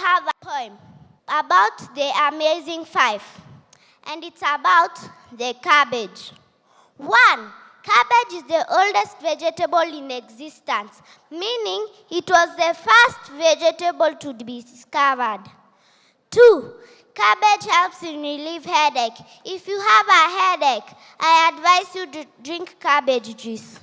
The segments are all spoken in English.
have a poem about the amazing five, and it's about the cabbage. 1. Cabbage is the oldest vegetable in existence, meaning it was the first vegetable to be discovered. 2. Cabbage helps in relieve headache. If you have a headache, I advise you to drink cabbage juice.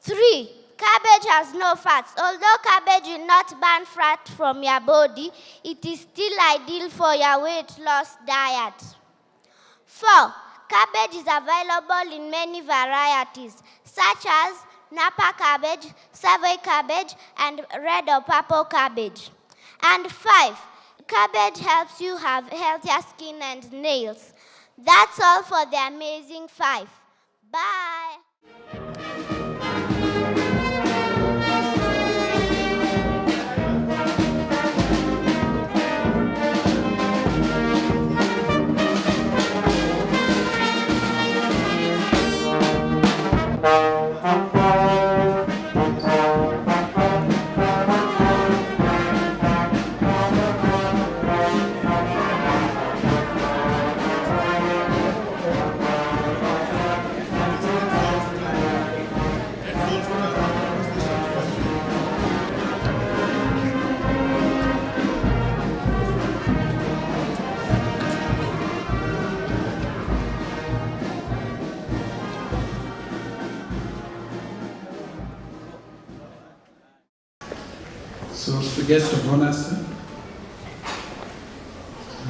3. Cabbage has no fats. Although cabbage will not burn fat from your body, it is still ideal for your weight loss diet. 4. Cabbage is available in many varieties, such as Napa cabbage, Savoy cabbage, and red or purple cabbage. And 5. Cabbage helps you have healthier skin and nails. That's all for the amazing 5. Bye. So, the guest of honor,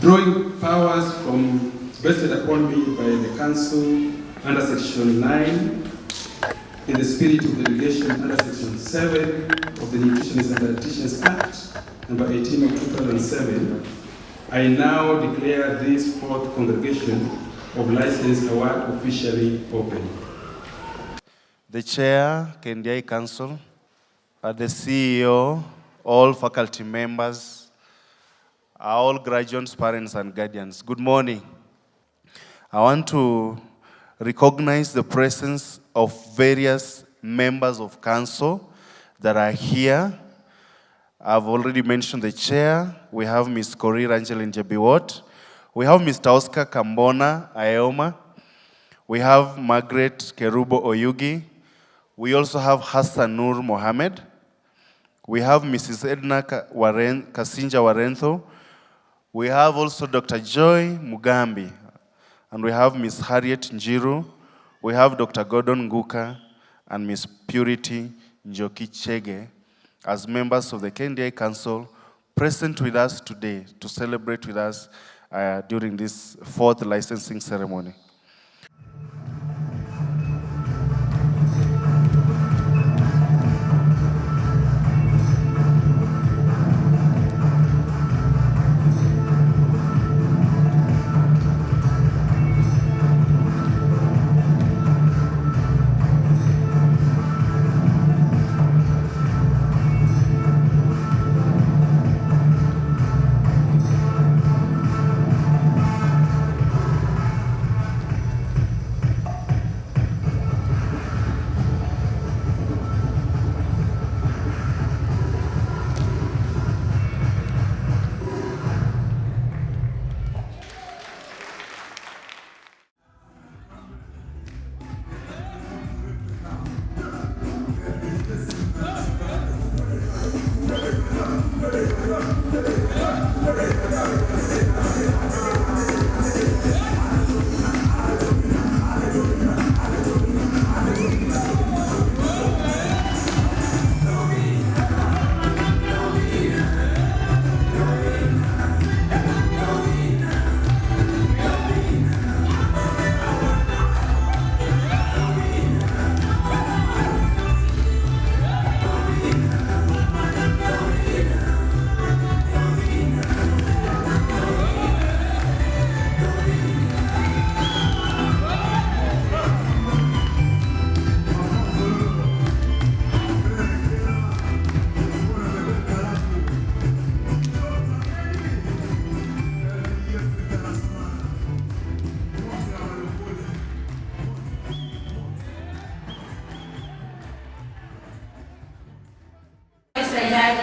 drawing powers vested upon me by the Council under Section 9, in the spirit of the delegation under Section 7 of the Nutritionists and Dietetics Act, number 18 of 2007, I now declare this fourth congregation of License Award officially open. The Chair, KNDI Council, the CEO, all faculty members, all graduates, parents, and guardians, good morning. I want to recognize the presence of various members of council that are here. I've already mentioned the chair. We have Ms. Korir Angel Njebiwot. We have Mr. Oscar Kambona Ayoma. We have Margaret Kerubo Oyugi. We also have Hassan Nur Mohammed. We have Mrs. Edna Kasinja Warentho. We have also Dr. Joy Mugambi. And we have Ms. Harriet Njiru. We have Dr. Gordon Nguka and Ms. Purity Njoki Chege as members of the KNDI Council present with us today to celebrate with us during this fourth licensing ceremony.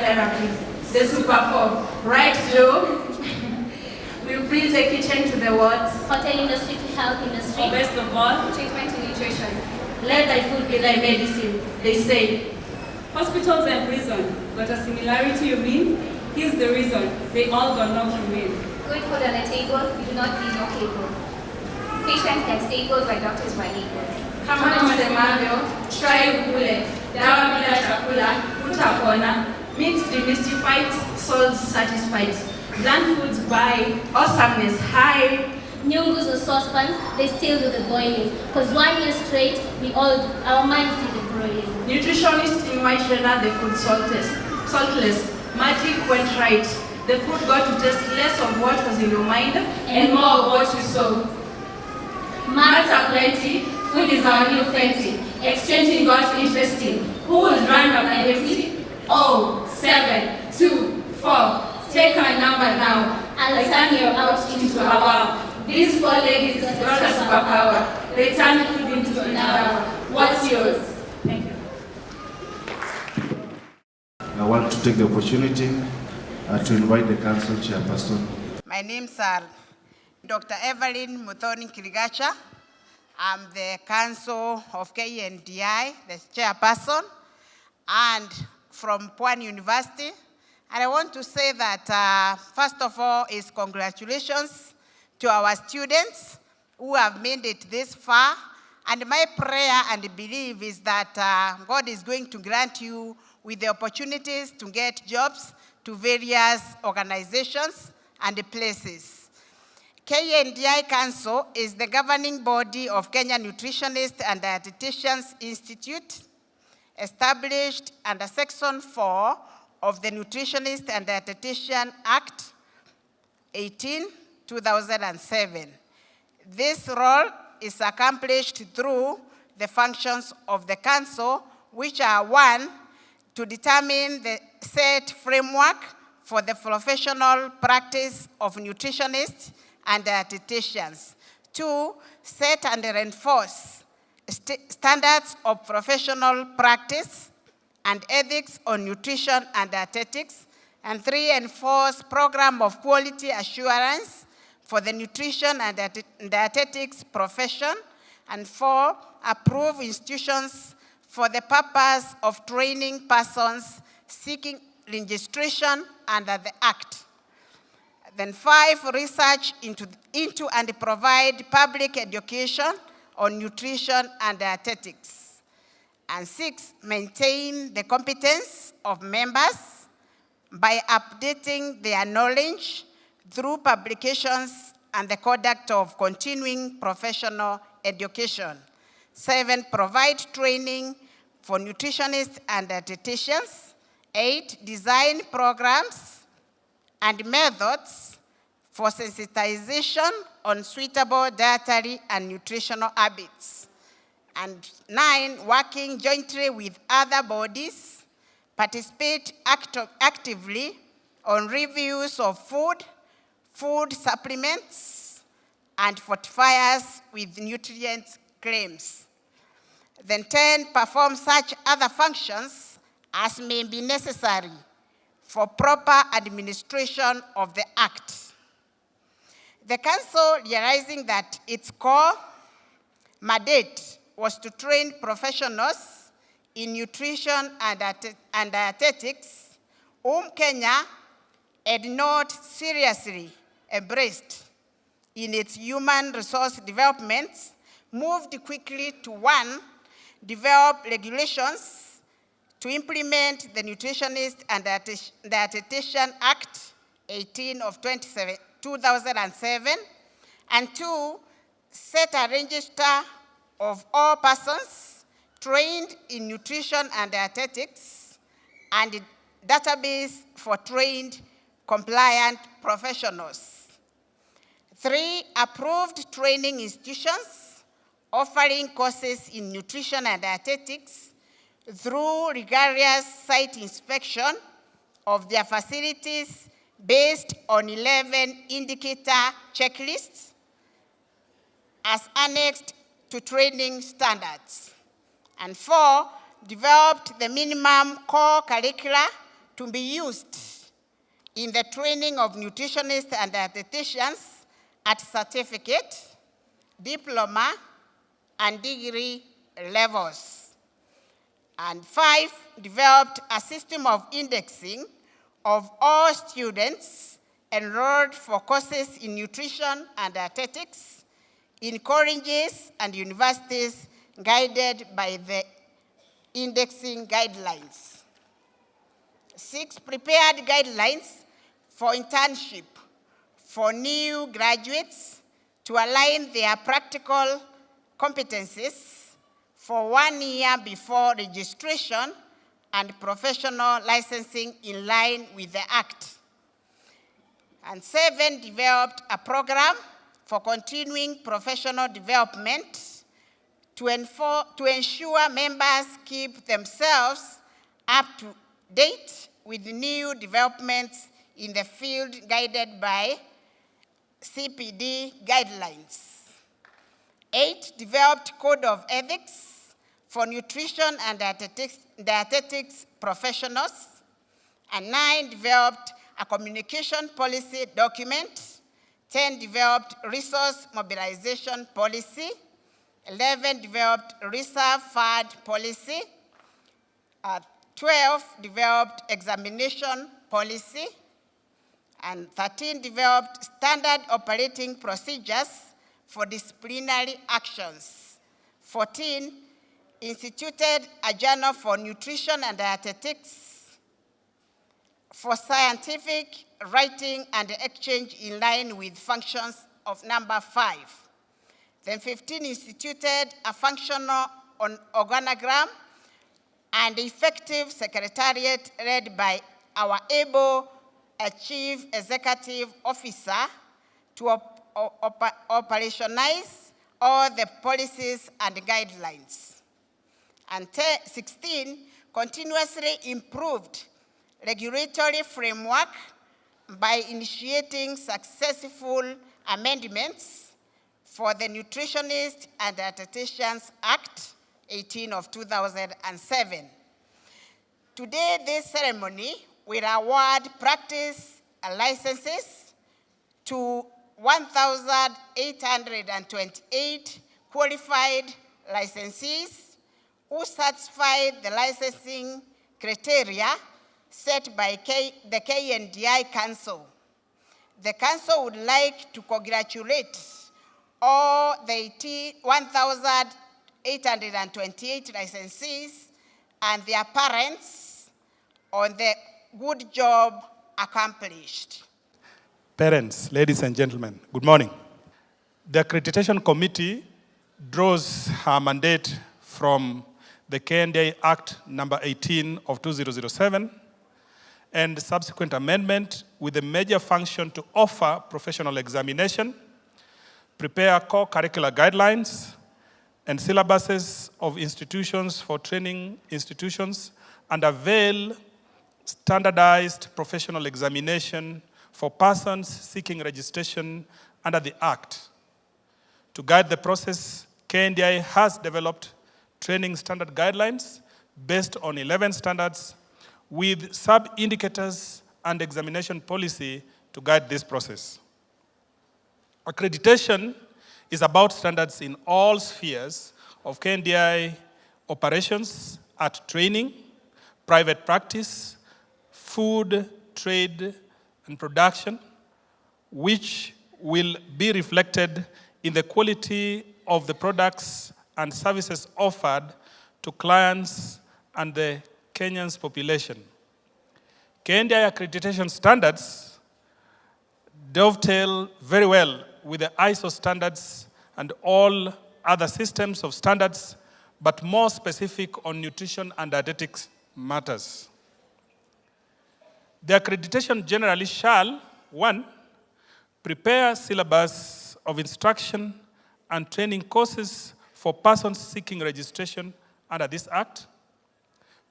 Dietetics. The Super 4. Right, Joe? We'll bring the kitchen to the what? Hotel industry to health industry. Or best of all, Treatment to nutrition. let thy food be thy medicine, they say. Hospitals and prison, but a similarity you mean? Here's the reason, they all got knocked you in. Good food on the table, we do not need no cable. Patients get stable when doctors were able. Kama tusemavyo, try ule, dawa bila chakula, utapona. Meat demystified, souls satisfied. Bland foods by awesomeness high. Nyungus or saucepans, they still do the boiling. Cause 1 year straight, our minds did the broiling. Nutritionists in white renner the food saltless. Magic went right. The food got to taste less of what was in your mind and more of what you saw. Maths are plenty, food is our new fancy. Exchanging got interesting. Who will run up and empty? Oh, 7, 2, 4. Take my number now. I'll turn you out into a wow. These 4 ladies got a superpower. They turn food into an hour. What's yours? Thank you. I want to take the opportunity to invite the council chairperson. My name's Dr. Evelyn Muthoni Kirigacha. I'm the Council of KNDI, the chairperson, and from Pwani University. And I want to say that, first of all, is congratulations to our students who have made it this far. And my prayer and belief is that God is going to grant you with the opportunities to get jobs to various organizations and places. KNDI Council is the governing body of Kenya Nutritionists and Dietetics Institute, established under Section 4 of the Nutritionist and Dietitian Act 18, 2007. This role is accomplished through the functions of the council, which are 1, to determine the set framework for the professional practice of nutritionists and dietitians. 2, set and reinforce standards of professional practice and ethics on nutrition and dietetics. And 3, enforce program of quality assurance for the nutrition and dietetics profession. And 4, approve institutions for the purpose of training persons seeking registration under the Act. Then 5, research into and provide public education on nutrition and dietetics. And 6, maintain the competence of members by updating their knowledge through publications and the conduct of continuing professional education. 7, provide training for nutritionists and dietitians. 8, design programs and methods for sensitization on suitable dietary and nutritional habits. And 9, working jointly with other bodies, participate actively on reviews of food supplements, and fortifiers with nutrient claims. Then 10, perform such other functions as may be necessary for proper administration of the Act. The Council, realizing that its core mandate was to train professionals in nutrition and dietetics, whom Kenya had not seriously embraced in its human resource development, moved quickly to 1, develop regulations to implement the Nutritionist and Dietitian Act 18 of 2007, and 2, set a register of all persons trained in nutrition and dietetics and a database for trained compliant professionals. 3, approved training institutions offering courses in nutrition and dietetics through rigorous site inspection of their facilities based on 11 indicator checklists as annexed to training standards. And 4, developed the minimum core curricula to be used in the training of nutritionists and dietitians at certificate, diploma, and degree levels. And 5, developed a system of indexing of all students enrolled for courses in nutrition and dietetics in colleges and universities guided by the indexing guidelines. 6, prepared guidelines for internship for new graduates to align their practical competencies for 1 year before registration and professional licensing in line with the Act. And 7, developed a program for continuing professional development to ensure members keep themselves up to date with new developments in the field guided by CPD guidelines. 8, developed code of ethics for nutrition and dietetics professionals. And 9, developed a communication policy document. 10, developed resource mobilization policy. 11, developed reserve fund policy. 12, developed examination policy. And 13, developed standard operating procedures for disciplinary actions. 14, instituted a journal for nutrition and dietetics for scientific writing and exchange in line with functions of number 5. Then 15, instituted a functional organogram and effective secretariat led by our able Chief Executive Officer to operationalize all the policies and guidelines. And 16, continuously improved regulatory framework by initiating successful amendments for the Nutritionists and Dietitians Act 18 of 2007. Today, this ceremony will award practice licenses to 1,828 qualified licensees who satisfy the licensing criteria set by the KNDI Council. The Council would like to congratulate all the 1,828 licensees and their parents on the good job accomplished. Parents, ladies and gentlemen, good morning. The Accreditation Committee draws her mandate from the KNDI Act number 18 of 2007 and subsequent amendment with a major function to offer professional examination, prepare core curricular guidelines and syllabuses of institutions for training institutions, and avail standardized professional examination for persons seeking registration under the Act. To guide the process, KNDI has developed training standard guidelines based on 11 standards with sub-indicators and examination policy to guide this process. Accreditation is about standards in all spheres of KNDI operations at training, private practice, food, trade, and production, which will be reflected in the quality of the products and services offered to clients and the Kenyan's population. KNDI accreditation standards dovetail very well with the ISO standards and all other systems of standards, but more specific on nutrition and dietetics matters. The accreditation generally shall, 1, prepare syllabus of instruction and training courses for persons seeking registration under this Act,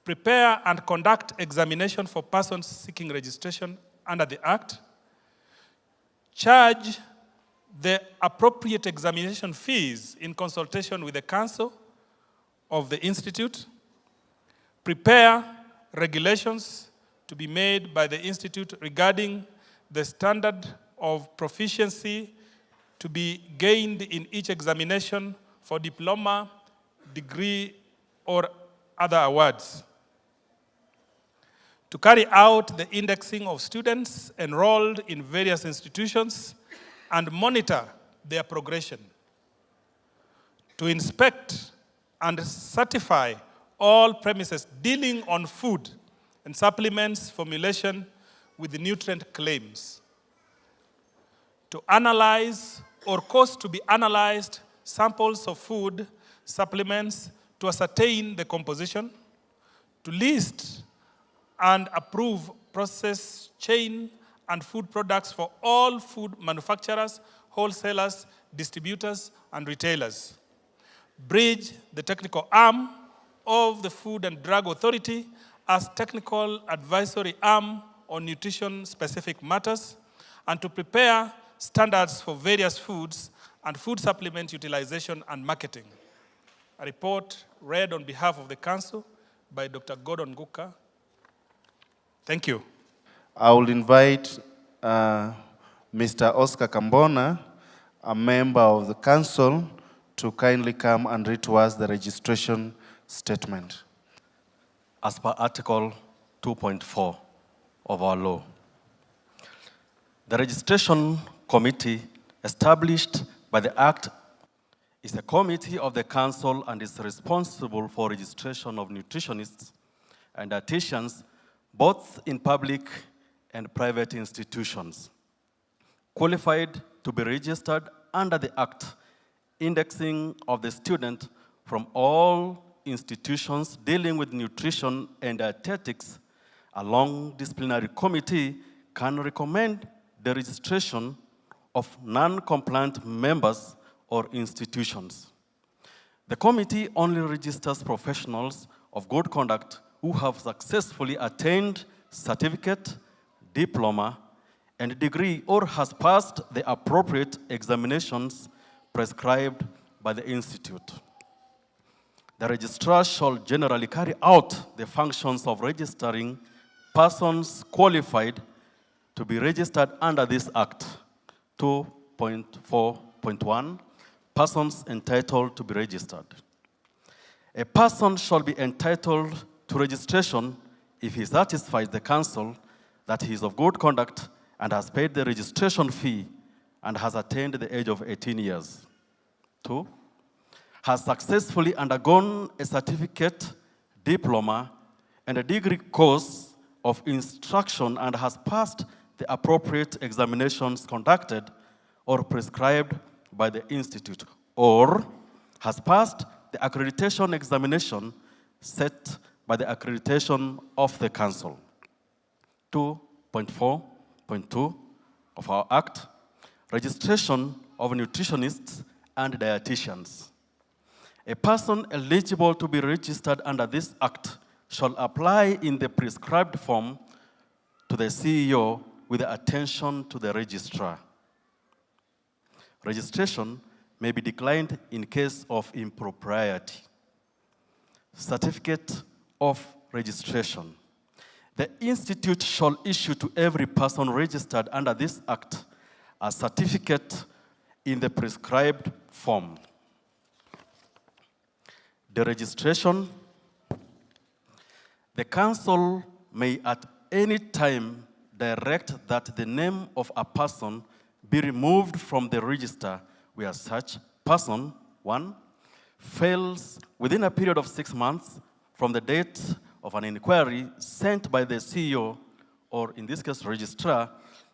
prepare and conduct examination for persons seeking registration under the Act, charge the appropriate examination fees in consultation with the Council of the Institute, prepare regulations to be made by the Institute regarding the standard of proficiency to be gained in each examination for diploma, degree, or other awards. To carry out the indexing of students enrolled in various institutions and monitor their progression. To inspect and certify all premises dealing on food and supplements formulation with the nutrient claims. To analyze or cause to be analyzed samples of food supplements to ascertain the composition. To list and approve process chain and food products for all food manufacturers, wholesalers, distributors, and retailers. Bridge the technical arm of the Food and Drug Authority as technical advisory arm on nutrition-specific matters, and to prepare standards for various foods and food supplement utilization and marketing. A report read on behalf of the Council by Dr. Gordon Guka. Thank you. I will invite Mr. Oscar Kambona, a member of the Council, to kindly come and read to us the registration statement. As per Article 2.4 of our law, the registration committee established by the Act is a committee of the Council and is responsible for registration of nutritionists and dietitians both in public and private institutions. Qualified to be registered under the Act, indexing of the student from all institutions dealing with nutrition and dietetics, a long-disciplinary committee can recommend the registration of non-compliant members or institutions. The committee only registers professionals of good conduct who have successfully attained certificate, diploma, and degree, or has passed the appropriate examinations prescribed by the Institute. The registrar shall generally carry out the functions of registering persons qualified to be registered under this Act. 2.4.1, persons entitled to be registered. A person shall be entitled to registration if he satisfies the Council that he is of good conduct and has paid the registration fee and has attained the age of 18 years. 2, has successfully undergone a certificate, diploma, and a degree course of instruction and has passed the appropriate examinations conducted or prescribed by the Institute, or has passed the accreditation examination set by the accreditation of the Council. 2.4.2 of our Act, registration of nutritionists and dietitians. A person eligible to be registered under this Act shall apply in the prescribed form to the CEO with attention to the registrar. Registration may be declined in case of impropriety. Certificate of registration. The Institute shall issue to every person registered under this Act a certificate in the prescribed form. The registration. The Council may at any time direct that the name of a person be removed from the register where such person, 1, fails within a period of 6 months from the date of an inquiry sent by the CEO, or in this case, registrar,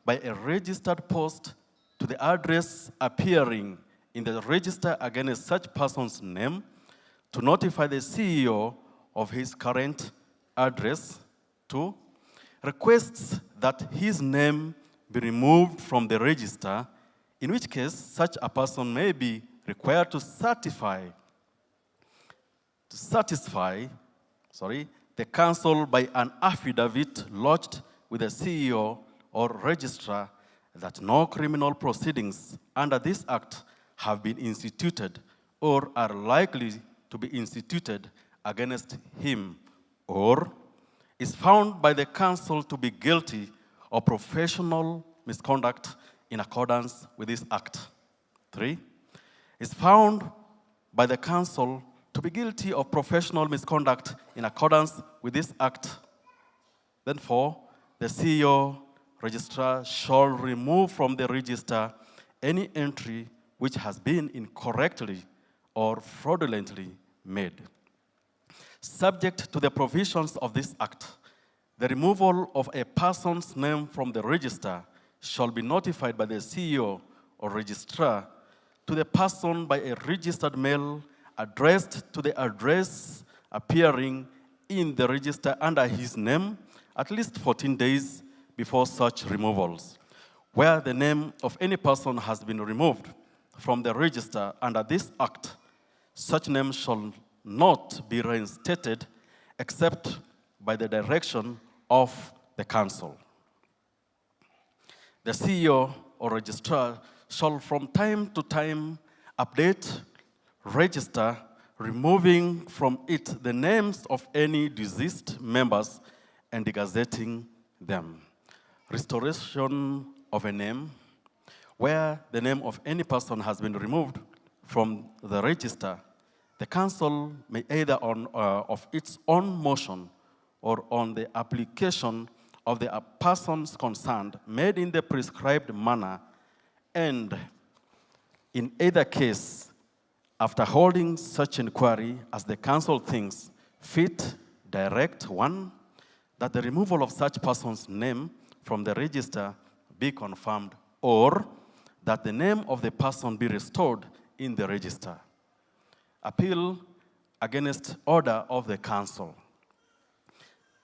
by a registered post to the address appearing in the register against such person's name, to notify the CEO of his current address. 2, requests that his name be removed from the register, in which case such a person may be required to satisfy the Council by an affidavit lodged with the CEO or registrar that no criminal proceedings under this Act have been instituted or are likely to be instituted against him, or is found by the council to be guilty of professional misconduct in accordance with this act. 3, is found by the council to be guilty of professional misconduct in accordance with this act. Then 4, the CEO registrar shall remove from the register any entry which has been incorrectly or fraudulently made. Subject to the provisions of this act, the removal of a person's name from the register shall be notified by the CEO or registrar to the person by a registered mail addressed to the address appearing in the register under his name at least 14 days before such removals. Where the name of any person has been removed from the register under this act, such name shall not be reinstated except by the direction of the council. The CEO or registrar shall from time to time update register, removing from it the names of any deceased members and gazetting them. Restoration of a name, where the name of any person has been removed from the register, the council may either of its own motion or on the application of the persons concerned made in the prescribed manner, and in either case, after holding such inquiry as the council thinks fit, direct 1, that the removal of such person's name from the register be confirmed, or that the name of the person be restored in the register. Appeal against order of the council.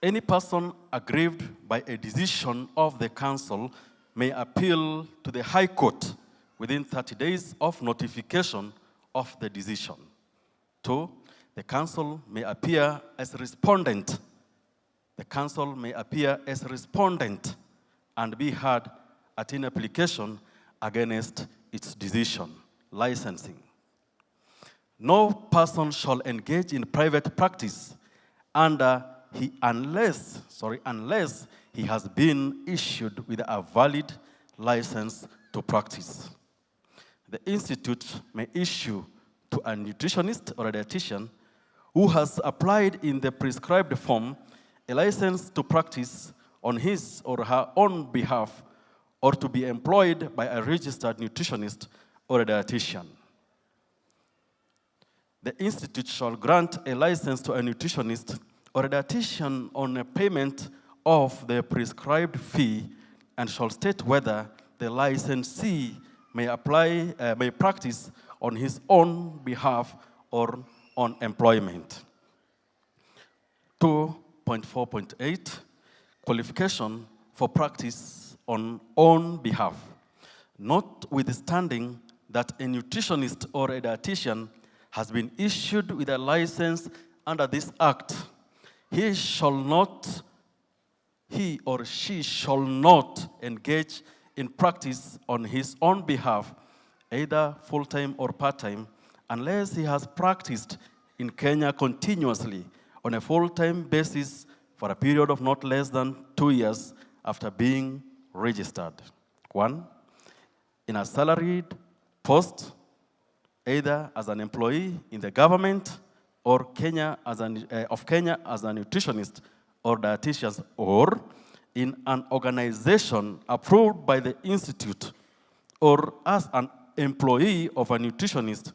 Any person aggrieved by a decision of the council may appeal to the High Court within 30 days of notification of the decision. 2, the council may appear as respondent. The council may appear as respondent and be heard at an application against its decision. Licensing. No person shall engage in private practice unless he has been issued with a valid license to practice. The institute may issue to a nutritionist or a dietitian who has applied in the prescribed form a license to practice on his or her own behalf, or to be employed by a registered nutritionist or a dietitian. The institute shall grant a license to a nutritionist or a dietitian on a payment of the prescribed fee, and shall state whether the licensee may practice on his own behalf or on employment. 2.4.8, qualification for practice on own behalf. Notwithstanding that a nutritionist or a dietitian has been issued with a license under this act, he or she shall not engage in practice on his own behalf, either full-time or part-time, unless he has practiced in Kenya continuously on a full-time basis for a period of not less than 2 years after being registered. 1, in a salaried post, either as an employee in the government or of Kenya as a nutritionist or dietitian, or in an organization approved by the institute, or as an employee of a nutritionist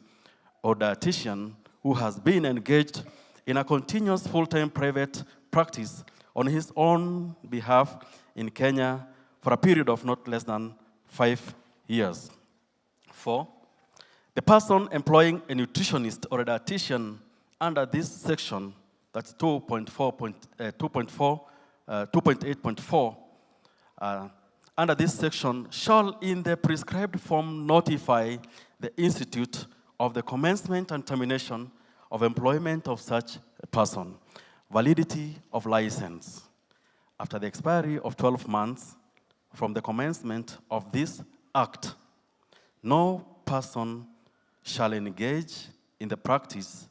or dietitian who has been engaged in a continuous full-time private practice on his own behalf in Kenya for a period of not less than 5 years. 4, the person employing a nutritionist or a dietitian under this section, that's 2.8.4, under this section, shall in the prescribed form notify the institute of the commencement and termination of employment of such a person. Validity of license. After the expiry of 12 months from the commencement of this act, no person shall engage in the practice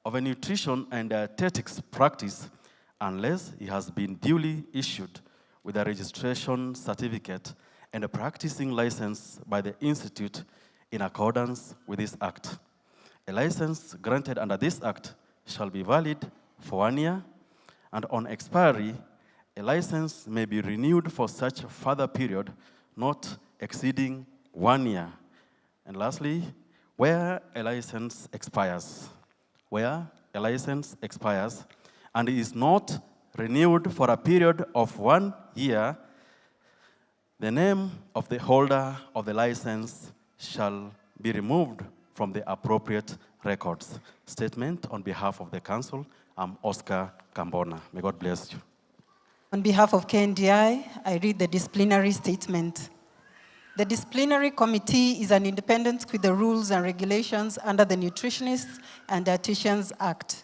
of a nutrition and dietetics practice unless he has been duly issued with a registration certificate and a practicing license by the Institute in accordance with this Act. A license granted under this Act shall be valid for 1 year, and on expiry, a license may be renewed for such further period not exceeding 1 year. And lastly, where a license expires and is not renewed for a period of 1 year, the name of the holder of the license shall be removed from the appropriate records. Statement on behalf of the Council, I'm Oscar Kambona. May God bless you. On behalf of KNDI, I read the disciplinary statement. The disciplinary committee is an independent with the rules and regulations under the Nutritionists and Dietitians Act.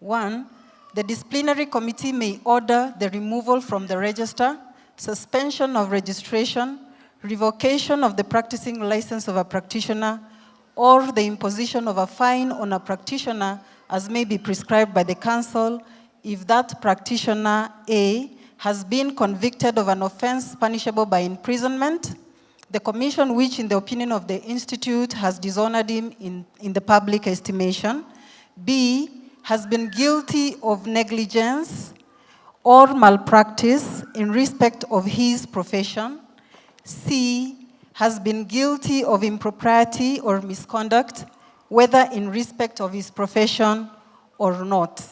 1, the disciplinary committee may order the removal from the register, suspension of registration, revocation of the practicing license of a practitioner, or the imposition of a fine on a practitioner as may be prescribed by the Council if that practitioner, A, has been convicted of an offense punishable by imprisonment, the commission which in the opinion of the Institute has dishonored him in the public estimation, B, has been guilty of negligence or malpractice in respect of his profession, C, has been guilty of impropriety or misconduct, whether in respect of his profession or not.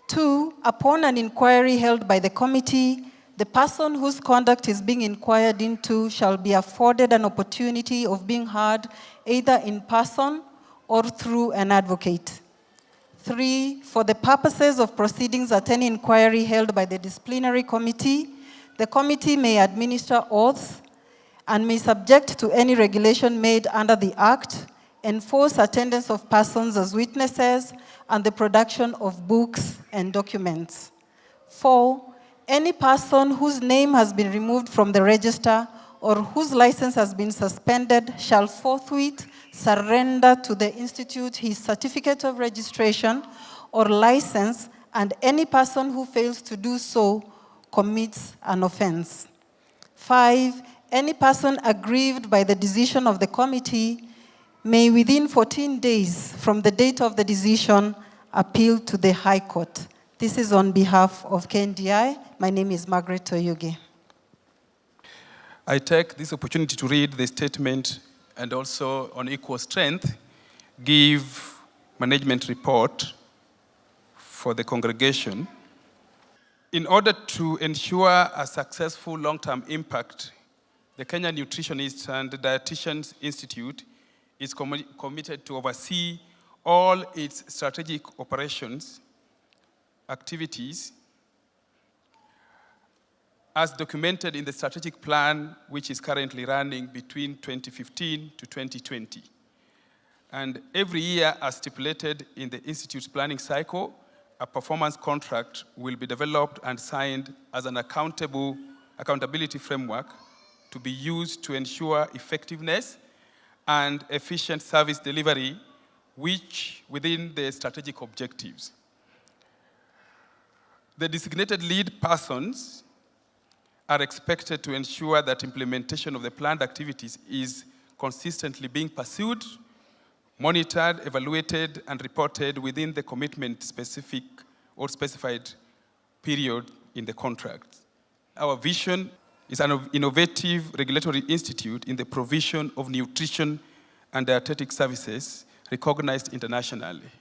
2, upon an inquiry held by the committee, the person whose conduct is being inquired into shall be afforded an opportunity of being heard either in person or through an advocate. 3, for the purposes of proceedings at any inquiry held by the disciplinary committee, the committee may administer oaths and may, subject to any regulation made under the Act, enforce attendance of persons as witnesses and the production of books and documents. 4, any person whose name has been removed from the register or whose license has been suspended shall forthwith surrender to the Institute his certificate of registration or license, and any person who fails to do so commits an offense. 5, any person aggrieved by the decision of the committee may within 14 days from the date of the decision appeal to the High Court. This is on behalf of KNDI. My name is Margaret Oyugi. I take this opportunity to read the statement and also on equal strength, give management report for the congregation. In order to ensure a successful long-term impact, the Kenya Nutritionists and Dietitians Institute is committed to oversee all its strategic operations, activities, as documented in the strategic plan, which is currently running between 2015 to 2020. And every year, as stipulated in the Institute's planning cycle, a performance contract will be developed and signed as an accountability framework to be used to ensure effectiveness and efficient service delivery, which within the strategic objectives. The designated lead persons are expected to ensure that implementation of the planned activities is consistently being pursued, monitored, evaluated, and reported within the commitment specific or specified period in the contract. Our vision is an innovative regulatory institute in the provision of nutrition and dietetic services recognized internationally.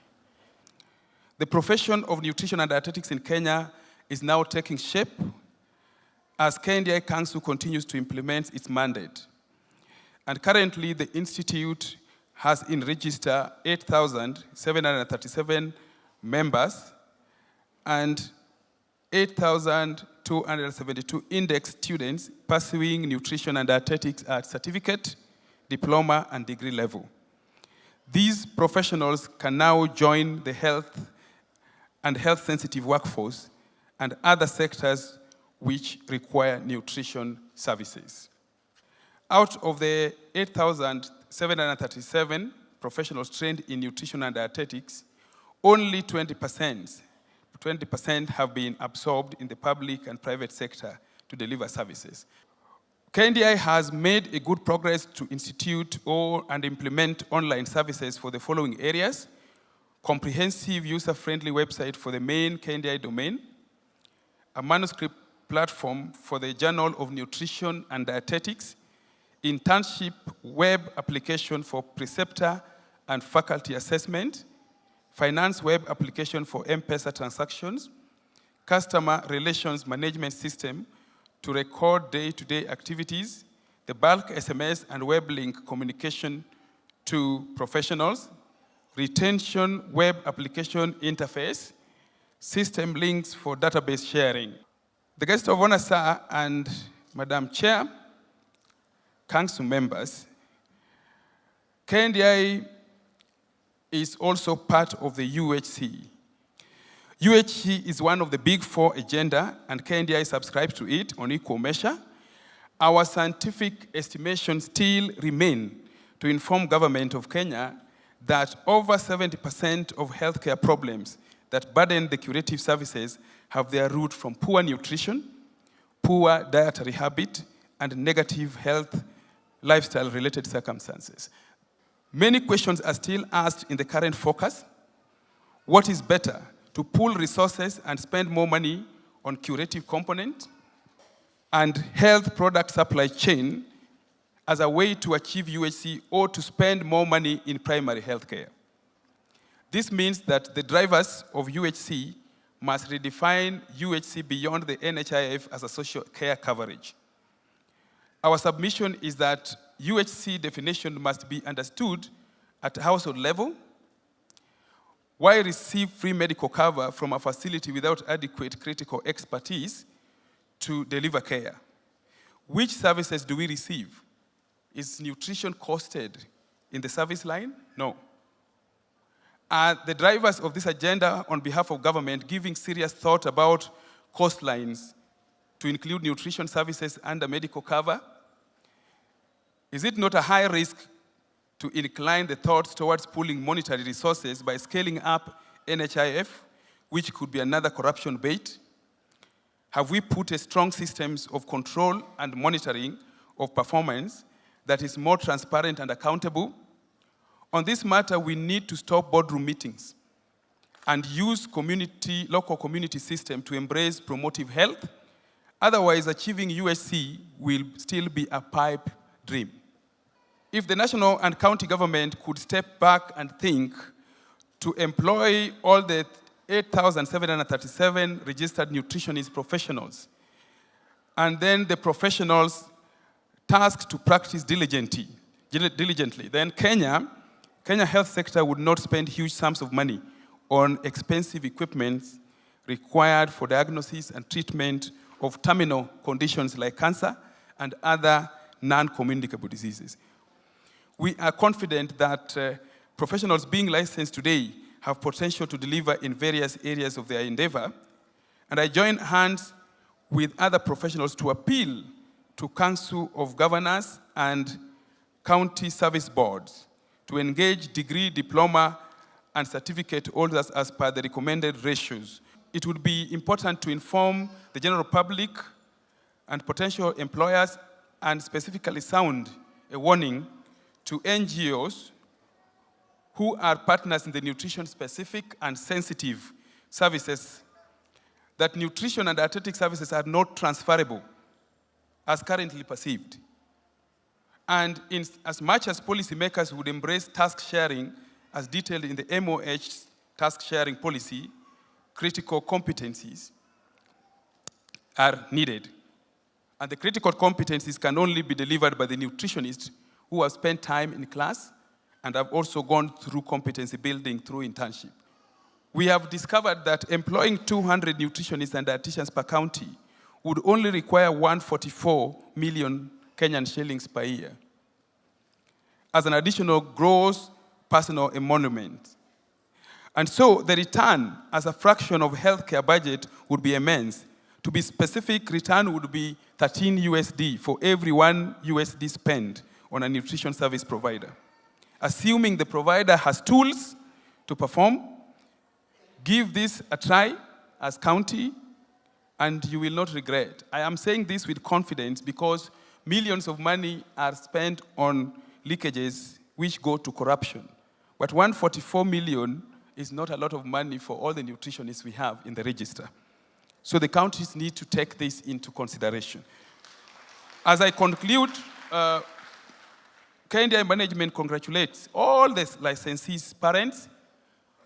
The profession of nutrition and dietetics in Kenya is now taking shape as KNDI Council continues to implement its mandate. And currently, the Institute has in register 8,737 members and 8,272 index students pursuing nutrition and dietetics at certificate, diploma, and degree level. These professionals can now join the health and health-sensitive workforce and other sectors which require nutrition services. Out of the 8,737 professionals trained in nutrition and dietetics, only 20% 20% have been absorbed in the public and private sector to deliver services. KNDI has made a good progress to institute and implement online services for the following areas: comprehensive user-friendly website for the main KNDI domain, a manuscript platform for the Journal of Nutrition and Dietetics, internship web application for preceptor and faculty assessment, finance web application for M-Pesa transactions, customer relations management system to record day-to-day activities, the bulk SMS and web link communication to professionals, retention web application interface, system links for database sharing. The guest of honor, sir, and Madam Chair, council members, KNDI is also part of the UHC. UHC is one of the big four agenda, and KNDI subscribes to it on equal measure. Our scientific estimations still remain to inform government of Kenya that over 70% of healthcare problems that burden the curative services have their root from poor nutrition, poor dietary habit, and negative health lifestyle-related circumstances. Many questions are still asked in the current focus. What is better, to pool resources and spend more money on curative component and health product supply chain as a way to achieve UHC, or to spend more money in primary healthcare? This means that the drivers of UHC must redefine UHC beyond the NHIF as a social care coverage. Our submission is that UHC definition must be understood at household level. Why receive free medical cover from a facility without adequate critical expertise to deliver care? Which services do we receive? Is nutrition costed in the service line? No. Are the drivers of this agenda on behalf of government giving serious thought about cost lines to include nutrition services under medical cover? Is it not a high risk to incline the thoughts towards pooling monetary resources by scaling up NHIF, which could be another corruption bait? Have we put a strong systems of control and monitoring of performance that is more transparent and accountable? On this matter, we need to stop boardroom meetings and use local community system to embrace promotive health. Otherwise, achieving UHC will still be a pipe dream. If the national and county government could step back and think to employ all the 8,737 registered nutritionist professionals, and then the professionals tasked to practice diligently, then Kenya health sector would not spend huge sums of money on expensive equipment required for diagnosis and treatment of terminal conditions like cancer and other non-communicable diseases. We are confident that professionals being licensed today have potential to deliver in various areas of their endeavor, and I join hands with other professionals to appeal to Council of Governors and county service boards to engage degree, diploma, and certificate holders as per the recommended ratios. It would be important to inform the general public and potential employers, and specifically sound a warning to NGOs who are partners in the nutrition-specific and sensitive services that nutrition and dietetic services are not transferable as currently perceived. And in as much as policymakers would embrace task sharing as detailed in the MOH task sharing policy, critical competencies are needed. And the critical competencies can only be delivered by the nutritionists who have spent time in class and have also gone through competency building through internship. We have discovered that employing 200 nutritionists and dietitians per county would only require 144 million Kenyan shillings per year as an additional gross personal emolument. And so the return as a fraction of healthcare budget would be immense. To be specific, return would be 13 USD for every 1 USD spent on a nutrition service provider. Assuming the provider has tools to perform, give this a try, as county, and you will not regret. I am saying this with confidence because millions of money are spent on leakages which go to corruption. But 144 million is not a lot of money for all the nutritionists we have in the register. So the counties need to take this into consideration. As I conclude, KNDI management congratulates all the licensees' parents,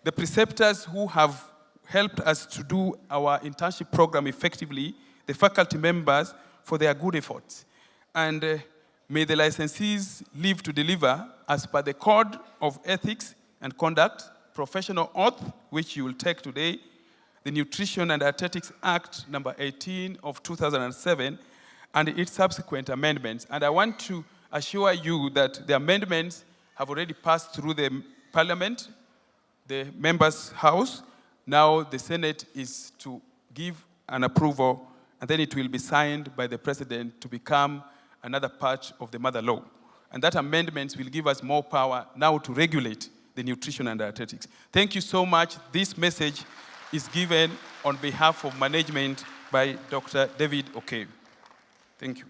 the preceptors who have helped us to do our internship program effectively, the faculty members for their good efforts. And may the licensees live to deliver as per the Code of Ethics and Conduct, professional oath, which you will take today, the Nutrition and Dietetics Act number 18 of 2007, and its subsequent amendments. And I want to assure you that the amendments have already passed through the Parliament, the members' house. Now the Senate is to give an approval, and then it will be signed by the President to become another part of the mother law. And that amendment will give us more power now to regulate the nutrition and dietetics. Thank you so much. This message is given on behalf of management by Dr. David O'Keefe. Thank you.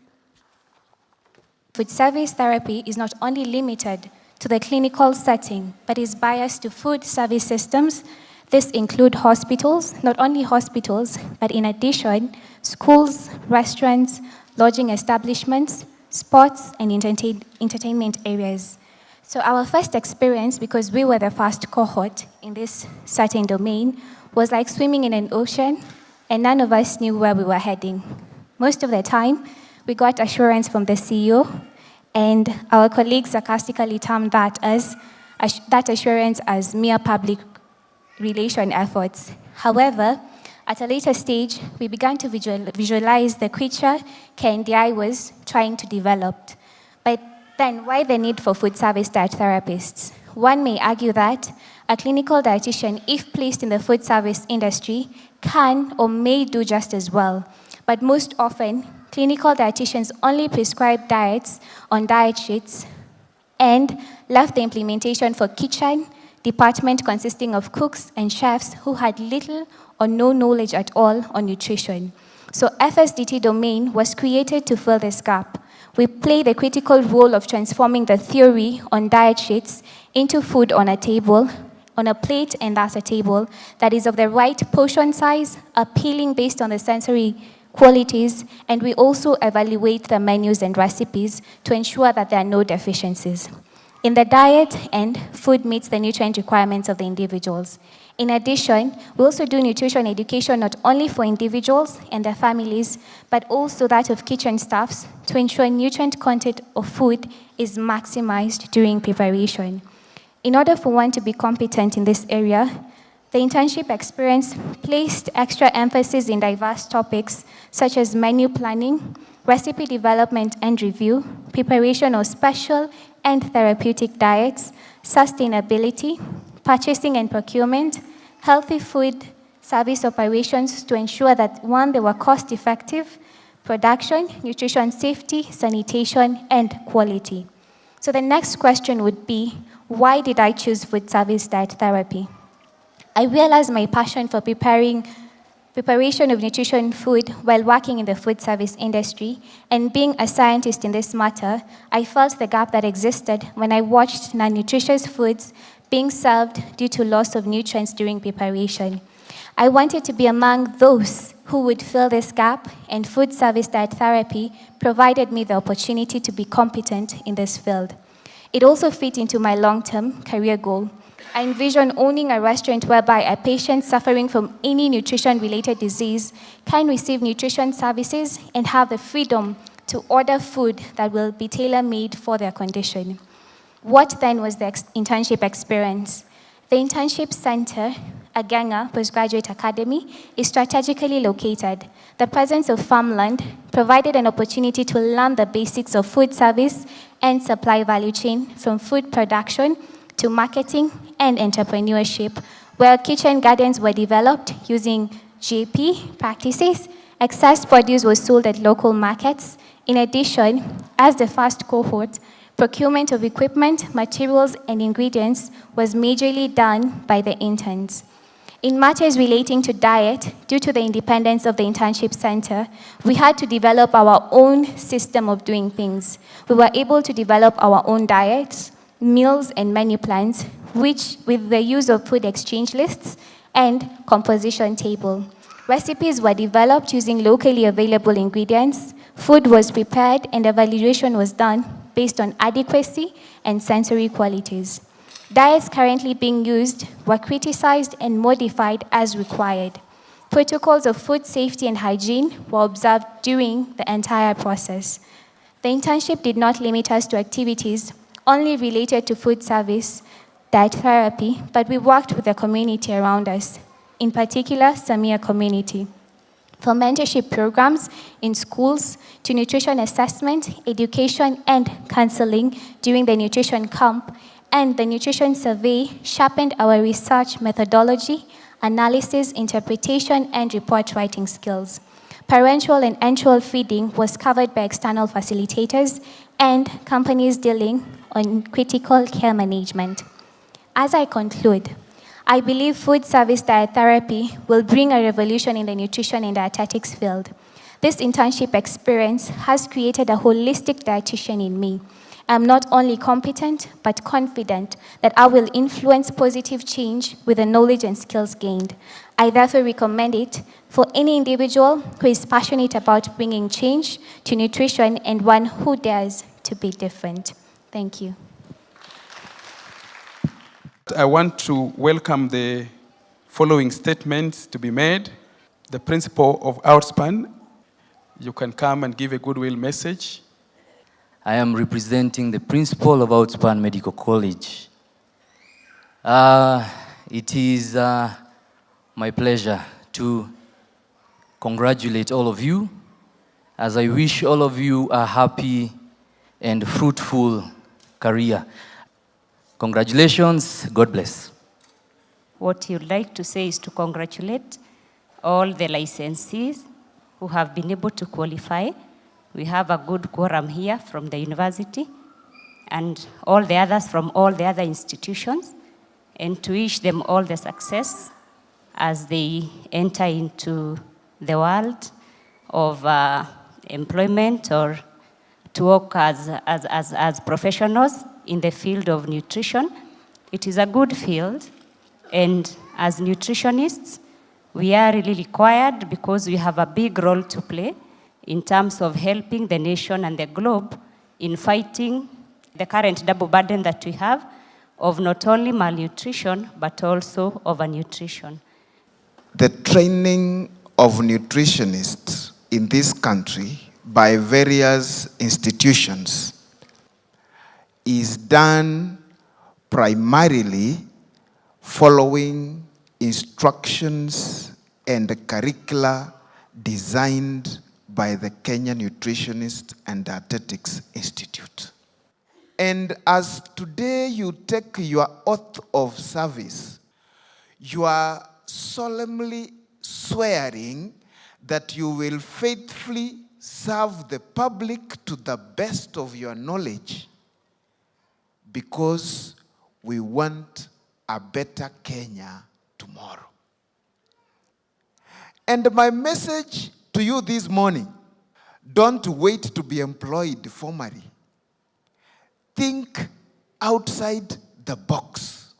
Food service therapy is not only limited to the clinical setting, but is biased to food service systems. This includes hospitals, not only hospitals, but in addition, schools, restaurants, lodging establishments, sports, and entertainment areas. So our first experience, because we were the first cohort in this certain domain, was like swimming in an ocean, and none of us knew where we were heading. Most of the time, we got assurance from the CEO, and our colleagues sarcastically termed that assurance as mere public relation efforts. However, at a later stage, we began to visualize the creature KNDI was trying to develop. But then, why the need for food service diet therapists? One may argue that a clinical dietitian, if placed in the food service industry, can or may do just as well. But most often, clinical dietitians only prescribe diets on diet sheets and left the implementation for kitchen department consisting of cooks and chefs who had little or no knowledge at all on nutrition. So FSDT domain was created to fill this gap. We play the critical role of transforming the theory on diet sheets into food on a table, on a plate and thus a table that is of the right portion size, appealing based on the sensory qualities, and we also evaluate the menus and recipes to ensure that there are no deficiencies. In the diet end, food meets the nutrient requirements of the individuals. In addition, we also do nutrition education not only for individuals and their families, but also that of kitchen staffs to ensure nutrient content of food is maximized during preparation. In order for one to be competent in this area, the internship experience placed extra emphasis in diverse topics such as menu planning, recipe development and review, preparation of special and therapeutic diets, sustainability, purchasing and procurement, healthy food service operations to ensure that, one, they were cost-effective, production, nutrition safety, sanitation, and quality. So the next question would be, why did I choose food service diet therapy? I realized my passion for preparation of nutrition food while working in the food service industry, and being a scientist in this matter, I felt the gap that existed when I watched non-nutritious foods being served due to loss of nutrients during preparation. I wanted to be among those who would fill this gap, and food service diet therapy provided me the opportunity to be competent in this field. It also fit into my long-term career goal. I envision owning a restaurant whereby a patient suffering from any nutrition-related disease can receive nutrition services and have the freedom to order food that will be tailor-made for their condition. What then was the internship experience? The internship center, Aganga Postgraduate Academy, is strategically located. The presence of farmland provided an opportunity to learn the basics of food service and supply value chain, from food production to marketing and entrepreneurship, where kitchen gardens were developed using GAP practices. Excess produce was sold at local markets. In addition, as the first cohort, procurement of equipment, materials, and ingredients was majorly done by the interns. In matters relating to diet, due to the independence of the internship center, we had to develop our own system of doing things. We were able to develop our own diets, meals, and menu plans, which with the use of food exchange lists and composition table. Recipes were developed using locally available ingredients, food was prepared, and evaluation was done based on adequacy and sensory qualities. Diets currently being used were criticized and modified as required. Protocols of food safety and hygiene were observed during the entire process. The internship did not limit us to activities only related to food service, diet therapy, but we worked with the community around us, in particular, Samia community, for mentorship programs in schools, to nutrition assessment, education, and counseling during the nutrition camp, and the nutrition survey sharpened our research methodology, analysis, interpretation, and report writing skills. Parenteral and enteral feeding was covered by external facilitators and companies dealing on critical care management. As I conclude, I believe food service diet therapy will bring a revolution in the nutrition and dietetics field. This internship experience has created a holistic dietitian in me. I'm not only competent, but confident that I will influence positive change with the knowledge and skills gained. I therefore recommend it for any individual who is passionate about bringing change to nutrition and one who dares to be different. Thank you. I want to welcome the following statements to be made. The principal of Outspan, you can come and give a goodwill message. I am representing the principal of Outspan Medical College. It is my pleasure to congratulate all of you, as I wish all of you a happy and fruitful career. Congratulations, God bless. What you'd like to say is to congratulate all the licensees who have been able to qualify. We have a good quorum here from the university and all the others from all the other institutions, and to wish them all the success as they enter into the world of employment or to work as professionals in the field of nutrition. It is a good field, and as nutritionists, we are really required because we have a big role to play in terms of helping the nation and the globe in fighting the current double burden that we have of not only malnutrition, but also overnutrition. The training of nutritionists in this country by various institutions is done primarily following instructions and curricula designed by the Kenya Nutritionists and Dietetics Institute. And as today you take your oath of service, you are solemnly swearing that you will faithfully serve the public to the best of your knowledge, because we want a better Kenya tomorrow. And my message to you this morning, don't wait to be employed formally. Think outside the box.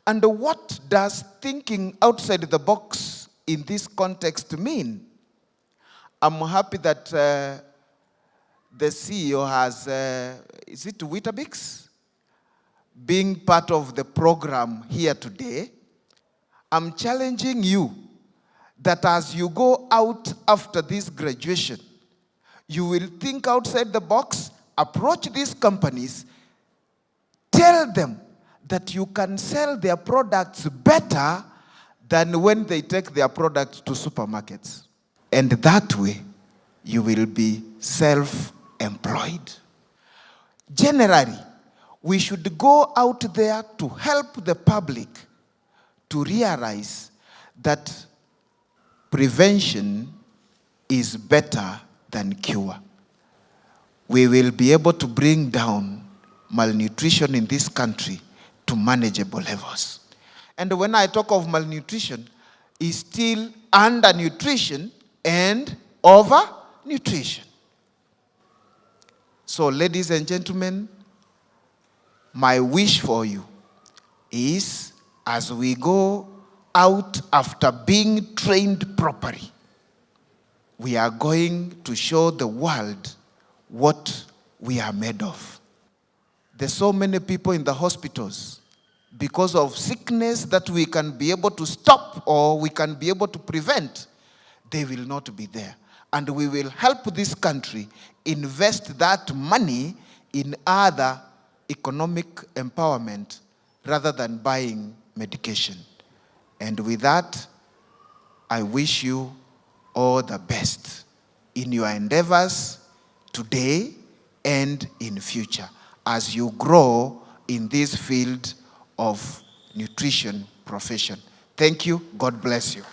And what does thinking outside the box in this context mean? I'm happy that the CEO has, is it Weetabix? Being part of the program here today. I'm challenging you that as you go out after this graduation, you will think outside the box, approach these companies, tell them that you can sell their products better than when they take their products to supermarkets. And that way, you will be self-employed. Generally, we should go out there to help the public to realize that prevention is better than cure. We will be able to bring down malnutrition in this country to manageable levels. And when I talk of malnutrition, is still undernutrition and overnutrition. So, ladies and gentlemen, my wish for you is, as we go out after being trained properly, we are going to show the world what we are made of. There's so many people in the hospitals because of sickness that we can be able to stop or we can be able to prevent. They will not be there. And we will help this country invest that money in other economic empowerment rather than buying medication. And with that, I wish you all the best in your endeavors today and in future as you grow in this field of nutrition profession. Thank you. God bless you.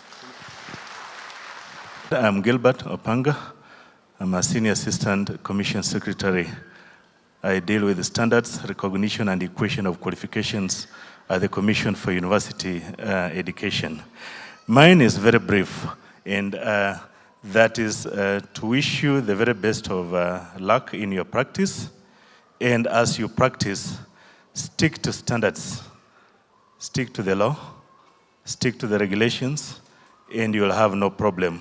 I'm Gilbert Opanga. I'm a Senior Assistant Commission Secretary. I deal with the standards, recognition, and equation of qualifications at the Commission for University Education. Mine is very brief, and that is to wish you the very best of luck in your practice. And as you practice, stick to standards, stick to the law, stick to the regulations, and you'll have no problem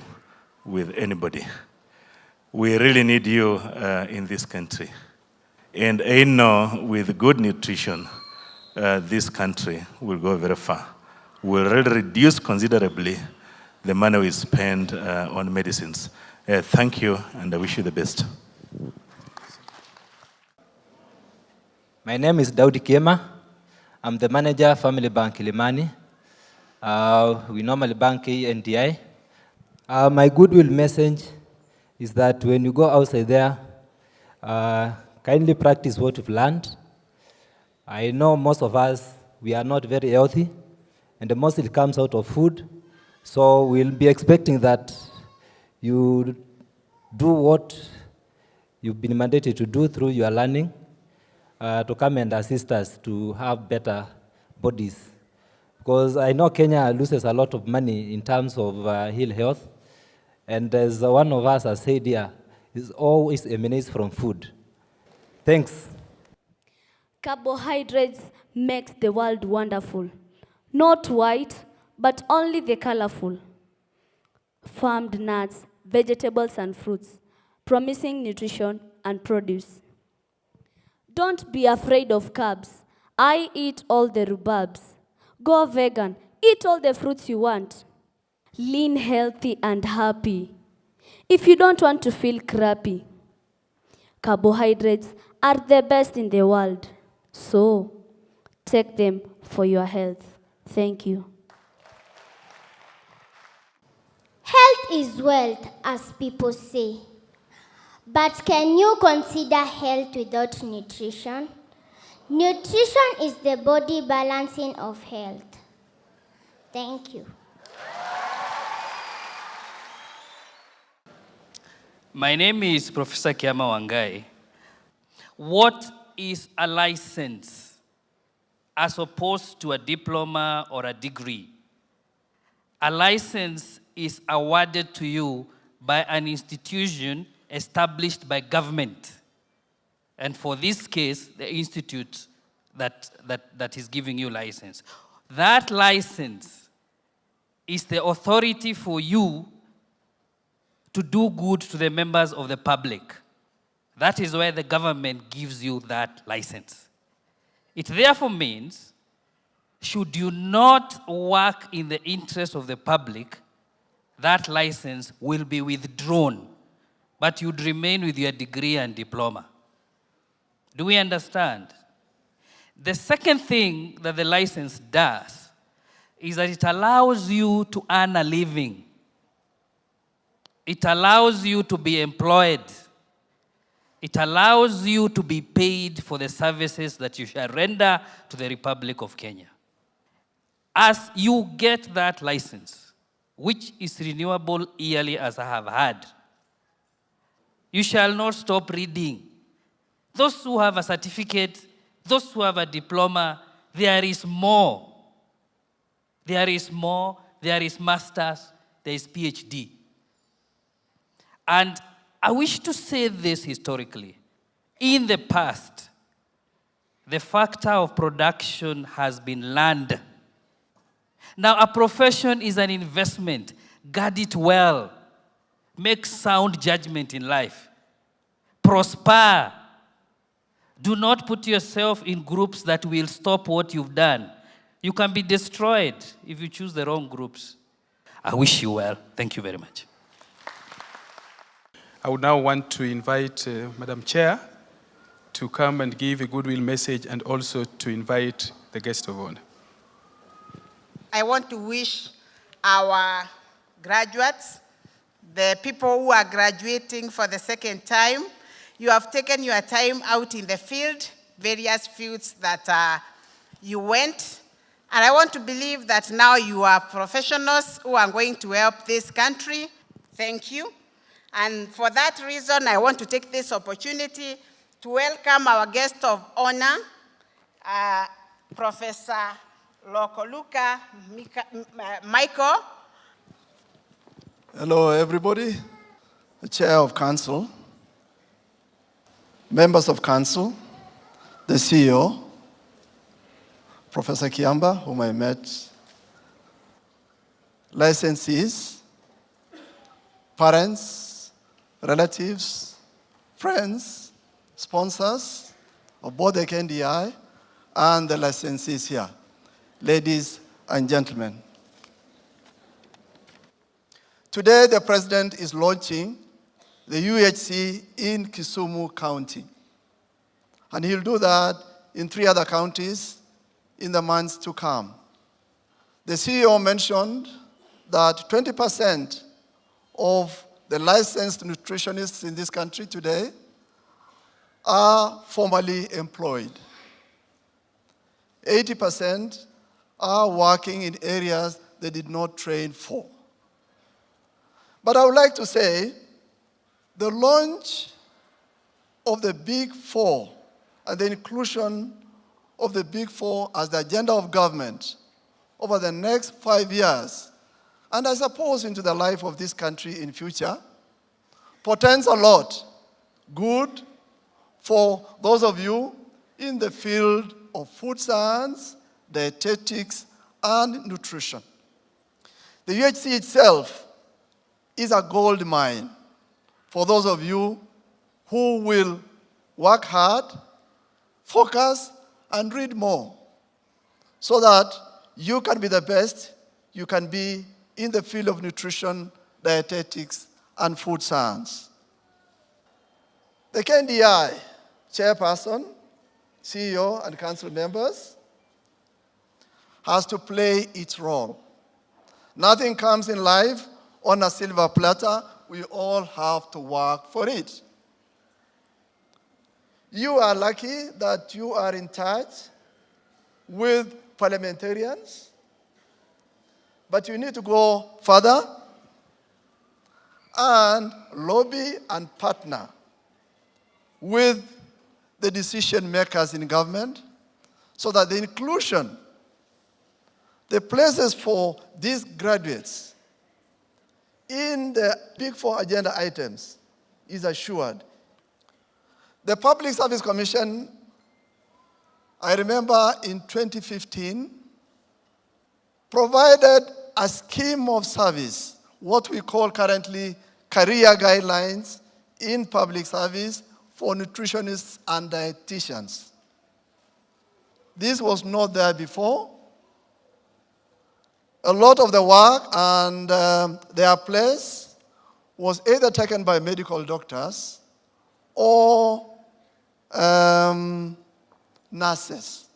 with anybody. We really need you in this country. And I know with good nutrition, this country will go very far. We'll really reduce considerably the money we spend on medicines. Thank you, and I wish you the best. My name is Daudi Kiema. I'm the manager, Family Bank Kilimani. We normally bank KNDI. My goodwill message is that when you go outside there, kindly practice what you've learned. I know most of us, we are not very healthy, and mostly it comes out of food. So we'll be expecting that you do what you've been mandated to do through your learning to come and assist us to have better bodies. Because I know Kenya loses a lot of money in terms of ill health. And as one of us has said here, it always emanates from food. Thanks. Carbohydrates makes the world wonderful. Not white, but only the colorful. Farmed nuts, vegetables and fruits, promising nutrition and produce. Don't be afraid of carbs. I eat all the rhubarbs. Go vegan, eat all the fruits you want. Lean, healthy and happy. If you don't want to feel crappy, carbohydrates are the best in the world. So, take them for your health. Thank you. Health is wealth, as people say. But can you consider health without nutrition? Nutrition is the body balancing of health. Thank you. My name is Professor Kiama Wangai. What is a license as opposed to a diploma or a degree? A license is awarded to you by an institution established by government. And for this case, the institute that is giving you license. That license is the authority for you to do good to the members of the public. That is why the government gives you that license. It therefore means, should you not work in the interest of the public, that license will be withdrawn, but you'd remain with your degree and diploma. Do we understand? The second thing that the license does is that it allows you to earn a living. It allows you to be employed. It allows you to be paid for the services that you shall render to the Republic of Kenya. As you get that license, which is renewable yearly as I have had, you shall not stop reading. Those who have a certificate, those who have a diploma, there is more. There is more, there is master's, there is PhD. And I wish to say this historically. In the past, the factor of production has been learned. Now, a profession is an investment. Guard it well. Make sound judgment in life. Prosper. Do not put yourself in groups that will stop what you've done. You can be destroyed if you choose the wrong groups. I wish you well. Thank you very much. I would now want to invite Madam Chair to come and give a goodwill message and also to invite the guest of honor. I want to wish our graduates, the people who are graduating for the second time, you have taken your time out in the field, various fields that you went. And I want to believe that now you are professionals who are going to help this country. Thank you. And for that reason, I want to take this opportunity to welcome our guest of honor, Professor Lokoluka Michael. Hello, everybody. The Chair of Council, members of Council, the CEO, Professor Kiamba, whom I met, licensees, parents, relatives, friends, sponsors of both the KNDI and the licensees here, ladies and gentlemen. Today, the President is launching the UHC in Kisumu County. And he'll do that in 3 other counties in the months to come. The CEO mentioned that 20% of the licensed nutritionists in this country today are formally employed. 80% are working in areas they did not train for. But I would like to say the launch of the Big Four and the inclusion of the Big Four as the agenda of government over the next 5 years, and I suppose into the life of this country in future, portends a lot good for those of you in the field of food science, dietetics, and nutrition. The UHC itself is a gold mine for those of you who will work hard, focus, and read more so that you can be the best you can be in the field of nutrition, dietetics, and food science. The KNDI chairperson, CEO, and council members has to play its role. Nothing comes in life on a silver platter. We all have to work for it. You are lucky that you are in touch with parliamentarians, but you need to go further and lobby and partner with the decision makers in government so that the inclusion, the places for these graduates in the Big Four agenda items is assured. The Public Service Commission, I remember in 2015, provided a scheme of service, what we call currently career guidelines in public service for nutritionists and dietitians. This was not there before. A lot of the work and their place was either taken by medical doctors or nurses,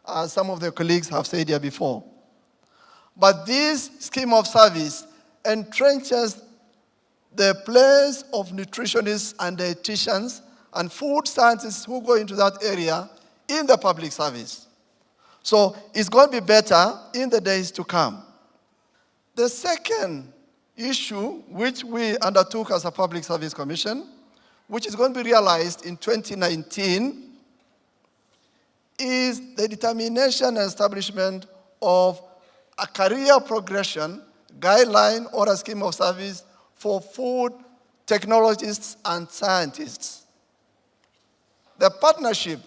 as some of the colleagues have said here before. But this scheme of service entrenches the place of nutritionists and dietitians and food scientists who go into that area in the public service. So it's going to be better in the days to come. The second issue which we undertook as a Public Service Commission, which is going to be realized in 2019, is the determination and establishment of a career progression guideline or a scheme of service for food technologists and scientists. The partnership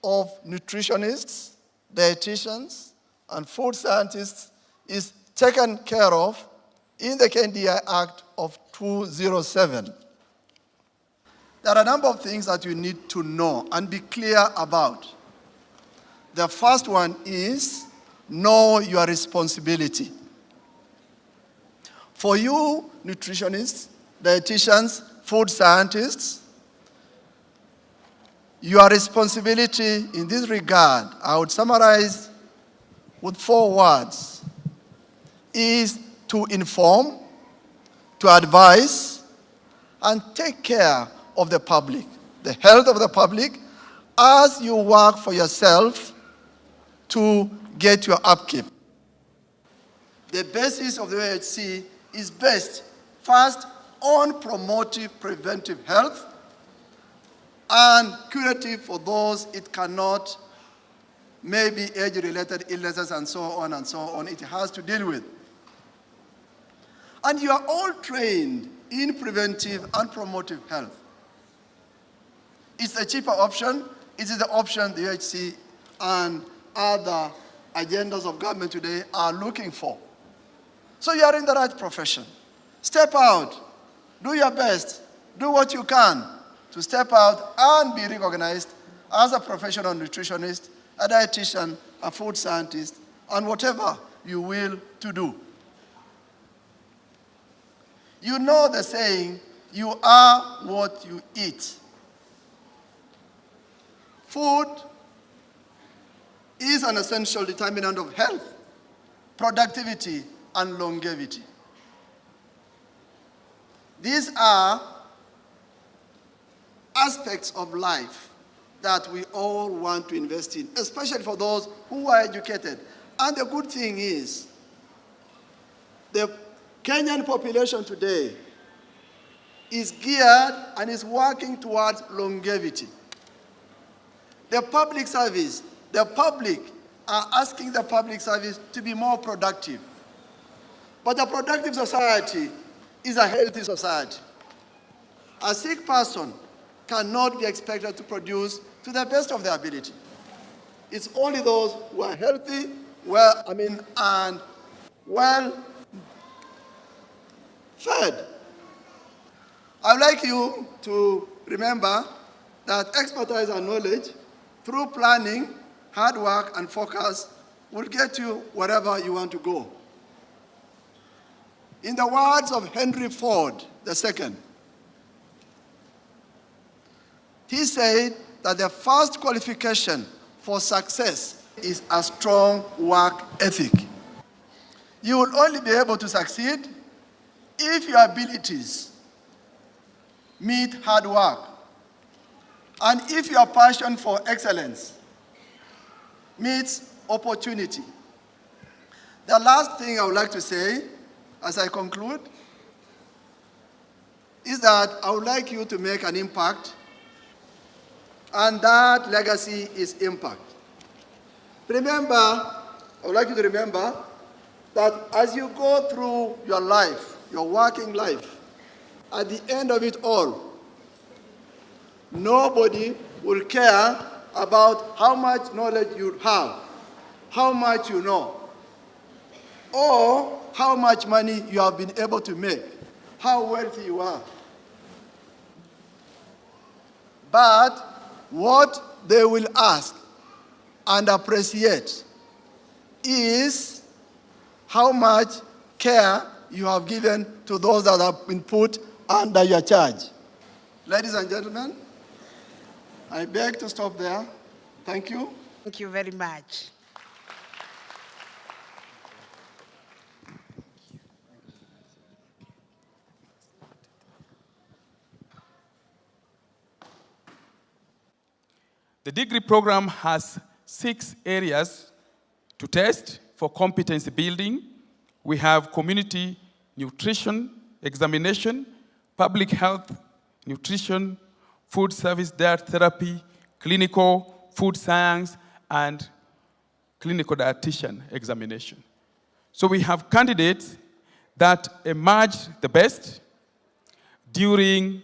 of nutritionists, dietitians, and food scientists is taken care of in the KNDI Act of 2007. There are a number of things that you need to know and be clear about. The first one is know your responsibility. For you, nutritionists, dietitians, food scientists, your responsibility in this regard, I would summarize with 4 words, is to inform, to advise, and take care of the public, the health of the public, as you work for yourself to get your upkeep. The basis of the OHC is based, first, on promotive preventive health and curative for those it cannot, maybe age-related illnesses and so on, it has to deal with. And you are all trained in preventive and promotive health. It's a cheaper option. It is the option the UHC and other agendas of government today are looking for. So you are in the right profession. Step out. Do your best. Do what you can to step out and be recognized as a professional nutritionist, a dietitian, a food scientist, and whatever you will to do. You know the saying, you are what you eat. Food is an essential determinant of health, productivity, and longevity. These are aspects of life that we all want to invest in, especially for those who are educated. And the good thing is, the Kenyan population today is geared and is working towards longevity. The public service, the public are asking the public service to be more productive. But a productive society is a healthy society. A sick person cannot be expected to produce to the best of their ability. It's only those who are healthy, and well fed. I'd like you to remember that expertise and knowledge through planning, hard work, and focus will get you wherever you want to go. In the words of Henry Ford II, he said that the first qualification for success is a strong work ethic. You will only be able to succeed if your abilities meet hard work, and if your passion for excellence meets opportunity. The last thing I would like to say, as I conclude, is that I would like you to make an impact, and that legacy is impact. Remember, I would like you to remember that as you go through your life, your working life, at the end of it all, nobody will care about how much knowledge you have, how much you know, or how much money you have been able to make, how wealthy you are. But what they will ask and appreciate is how much care you have given to those that have been put under your charge. Ladies and gentlemen, I beg to stop there. Thank you. Thank you very much. The degree program has 6 areas to test for competency building. We have community nutrition examination, public health, nutrition, food service, diet therapy, clinical, food science, and clinical dietitian examination. So we have candidates that emerged the best during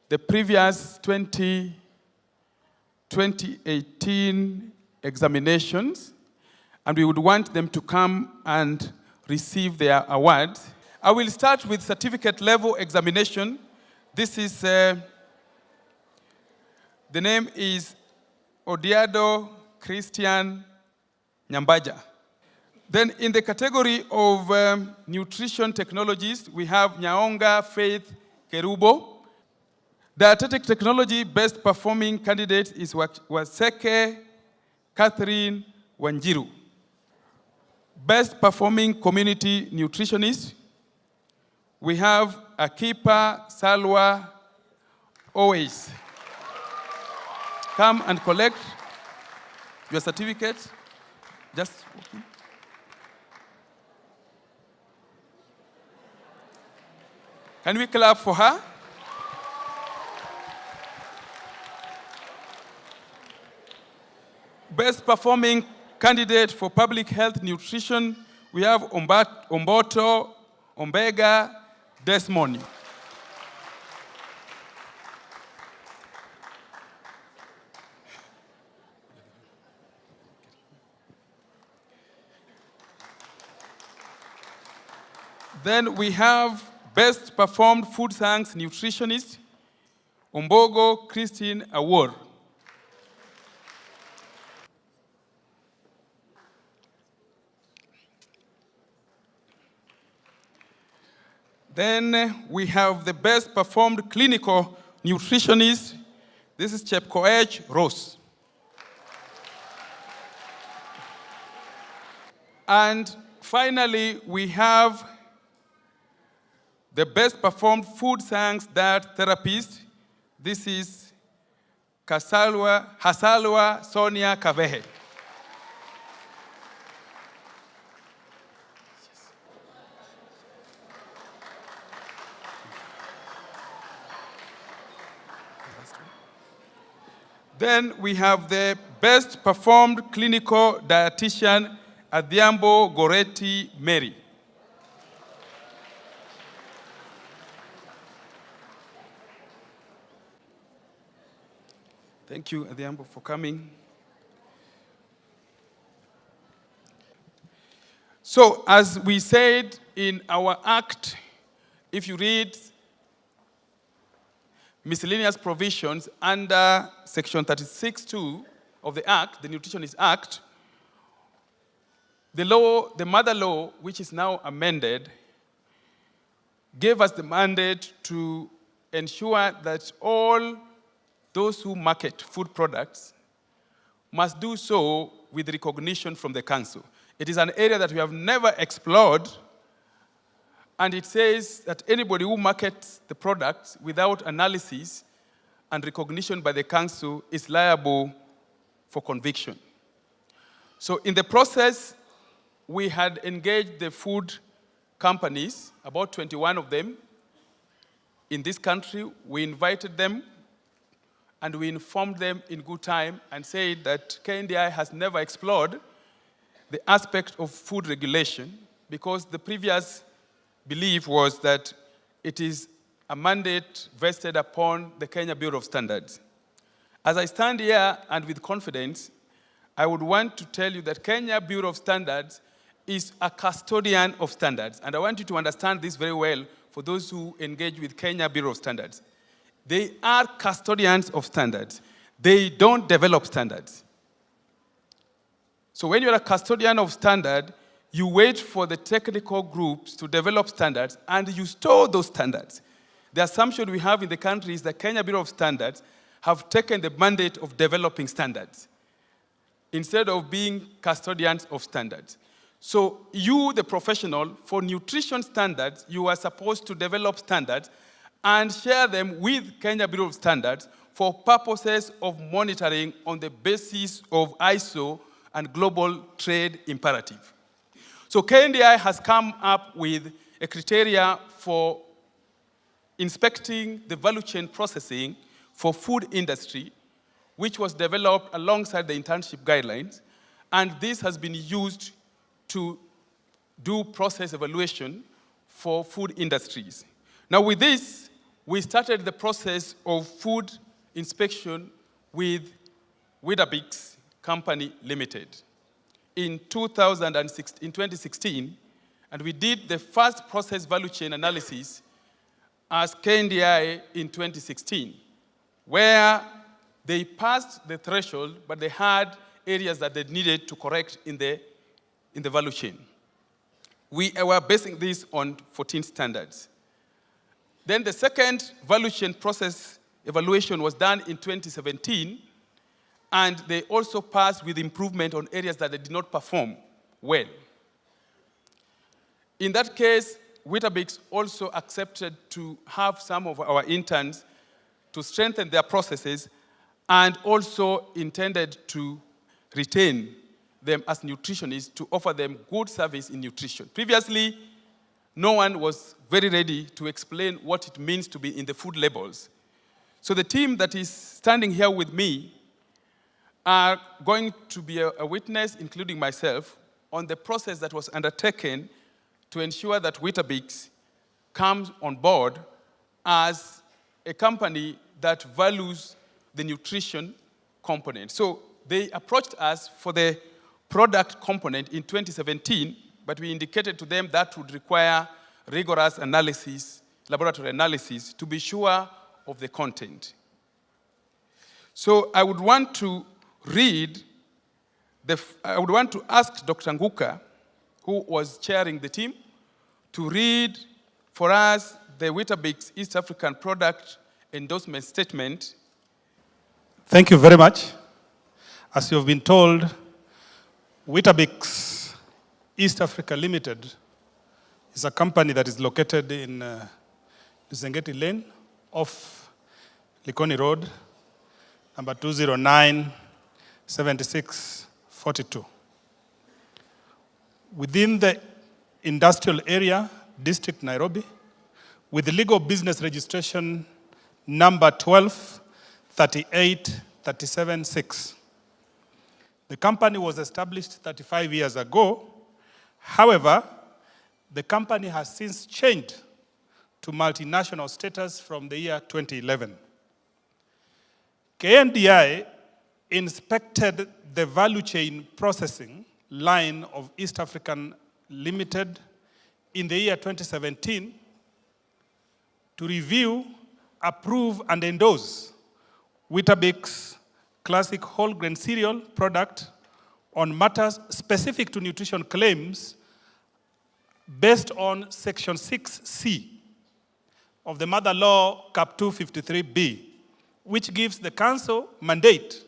the previous 2018 examinations, and we would want them to come and receive their awards. I will start with certificate level examination. This is, the name is Odiado Christian Nyambaja. Then in the category of nutrition technologies, we have Nyaonga Faith Kerubo. Dietetic technology best performing candidate is Waseke Catherine Wanjiru. Best performing community nutritionist, we have Akipa Salwa Always. Come and collect your certificate. Just walk in. Can we clap for her? Best performing candidate for public health nutrition, we have Omboto Ombega Desmond. Then we have best performed food science nutritionist, Ombogo Christine Award. Then we have the best performed clinical nutritionist. This is Chepkoech Rose. And finally, we have the best performed food science diet therapist. This is Hasalwa Sonia Kavehe. Then we have the best performed clinical dietitian, Adhiambo Goretti Mary. Thank you, Adhiambo, for coming. So, as we said in our act, if you read miscellaneous provisions under section 36(2) of the Act, the Nutritionist Act, the law, the mother law, which is now amended, gave us the mandate to ensure that all those who market food products must do so with recognition from the council. It is an area that we have never explored, and it says that anybody who markets the products without analysis and recognition by the council is liable for conviction. So in the process, we had engaged the food companies, about 21 of them, in this country. We invited them and we informed them in good time and said that KNDI has never explored the aspect of food regulation because the previous belief was that it is a mandate vested upon the Kenya Bureau of Standards. As I stand here and with confidence, I would want to tell you that Kenya Bureau of Standards is a custodian of standards. And I want you to understand this very well for those who engage with Kenya Bureau of Standards. They are custodians of standards. They don't develop standards. So when you're a custodian of standard, you wait for the technical groups to develop standards and you store those standards. The assumption we have in the country is that Kenya Bureau of Standards have taken the mandate of developing standards instead of being custodians of standards. So you, the professional, for nutrition standards, you are supposed to develop standards and share them with Kenya Bureau of Standards for purposes of monitoring on the basis of ISO and global trade imperative. So KNDI has come up with a criteria for inspecting the value chain processing for food industry, which was developed alongside the internship guidelines. And this has been used to do process evaluation for food industries. Now with this, we started the process of food inspection with Weetabix Company Limited in 2016, and we did the first process value chain analysis as KNDI in 2016, where they passed the threshold, but they had areas that they needed to correct in the value chain. We were basing this on 14 standards. Then the second value chain process evaluation was done in 2017, and they also passed with improvement on areas that they did not perform well. In that case, Weetabix also accepted to have some of our interns to strengthen their processes, and also intended to retain them as nutritionists to offer them good service in nutrition. Previously, no one was very ready to explain what it means to be in the food labels. So the team that is standing here with me are going to be a witness, including myself, on the process that was undertaken to ensure that Weetabix comes on board as a company that values the nutrition component. So they approached us for the product component in 2017, but we indicated to them that would require rigorous analysis, laboratory analysis, to be sure of the content. So I would want to ask Dr. Nguka, who was chairing the team, to read for us the Weetabix East African product endorsement statement. Thank you very much. As you have been told, Weetabix East Africa Limited is a company that is located in Zengeti Lane off Likoni Road, number 209-7642. Within the industrial area, District Nairobi, with the legal business registration number 12-38-37-6. The company was established 35 years ago. However, the company has since changed to multinational status from the year 2011. KNDI inspected the value chain processing line of East African Limited in the year 2017 to review, approve, and endorse Weetabix Classic Whole Grain Cereal product on matters specific to nutrition claims based on Section 6C of the Mother Law Cap 253B, which gives the Council mandate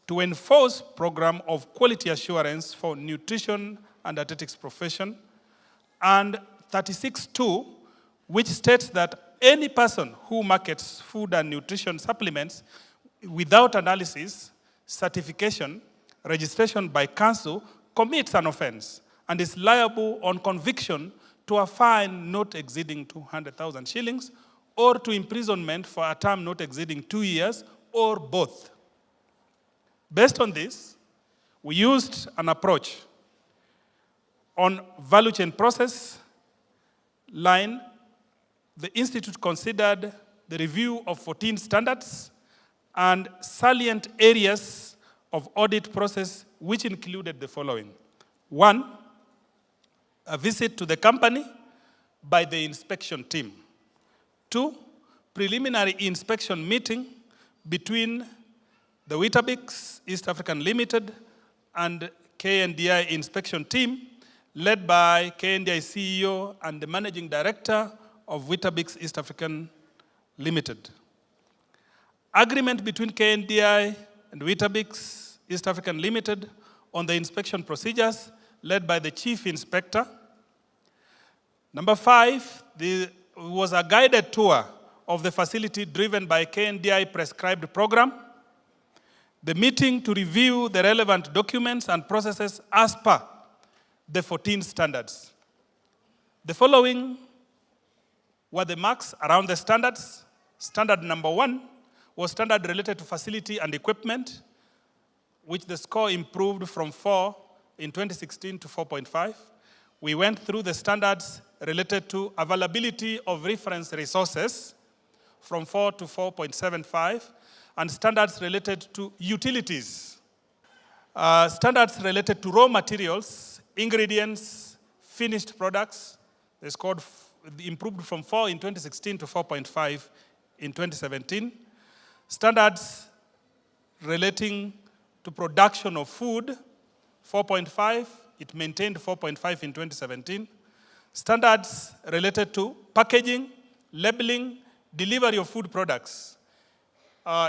to enforce program of quality assurance for nutrition and dietetics profession, and 36.2, which states that any person who markets food and nutrition supplements without analysis, certification, registration by Council commits an offense and is liable on conviction to a fine not exceeding 200,000 shillings or to imprisonment for a term not exceeding 2 years or both. Based on this, we used an approach on value chain process line. The Institute considered the review of 14 standards and salient areas of audit process, which included the following. 1, a visit to the company by the inspection team. 2, preliminary inspection meeting between the Weetabix East African Limited and KNDI inspection team, led by KNDI CEO and the Managing Director of Weetabix East African Limited. Agreement between KNDI and Weetabix East African Limited on the inspection procedures, led by the Chief Inspector. Number 5, there was a guided tour of the facility driven by KNDI prescribed program. The meeting to review the relevant documents and processes as per the 14 standards. The following were the marks around the standards. Standard number 1 was standard related to facility and equipment. which the score improved from 4 in 2016 to 4.5. We went through the standards related to availability of reference resources from 4 to 4.75, and standards related to utilities. Standards related to raw materials, ingredients, finished products, they scored improved from 4 in 2016 to 4.5 in 2017. Standards relating to production of food, 4.5, it maintained 4.5 in 2017. Standards related to packaging, labeling, delivery of food products,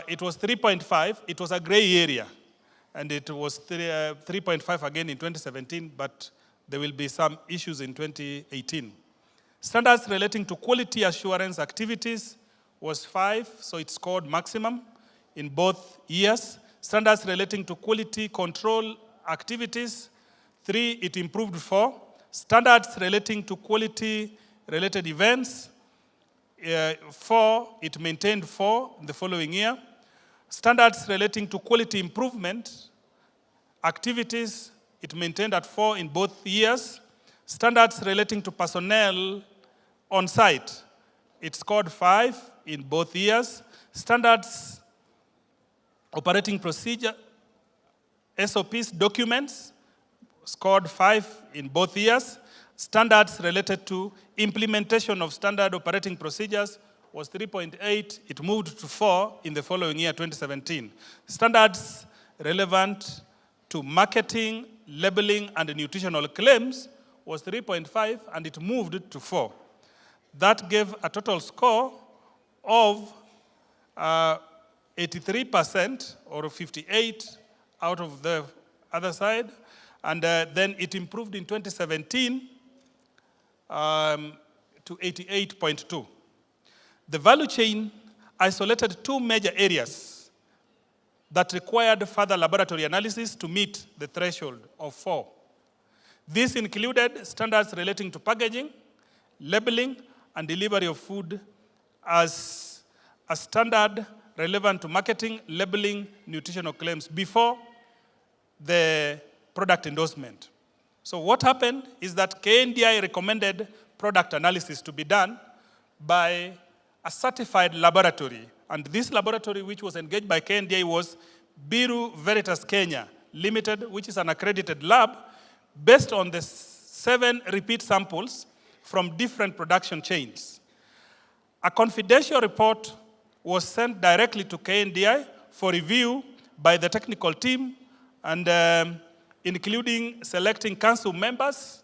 it was 3.5, it was a gray area, and it was 3.5 again in 2017, but there will be some issues in 2018. Standards relating to quality assurance activities was 5, so it scored maximum in both years. Standards relating to quality control activities, 3, it improved 4. Standards relating to quality-related events, 4, it maintained 4 in the following year. Standards relating to quality improvement activities, it maintained at 4 in both years. Standards relating to personnel on site, it scored 5 in both years. Standards operating procedure, SOPs, documents, scored 5 in both years. Standards related to implementation of standard operating procedures was 3.8. It moved to 4 in the following year, 2017. Standards relevant to marketing, labeling, and nutritional claims was 3.5, and it moved to 4. That gave a total score of 83% or 58 out of the other side. And then it improved in 2017 to 88.2. The value chain isolated 2 major areas that required further laboratory analysis to meet the threshold of 4. This included standards relating to packaging, labeling, and delivery of food as a standard relevant to marketing, labeling, nutritional claims before the product endorsement. So what happened is that KNDI recommended product analysis to be done by a certified laboratory. And this laboratory, which was engaged by KNDI, was Biru Veritas Kenya Limited, which is an accredited lab based on the 7 repeat samples from different production chains. A confidential report was sent directly to KNDI for review by the technical team, and including selecting council members,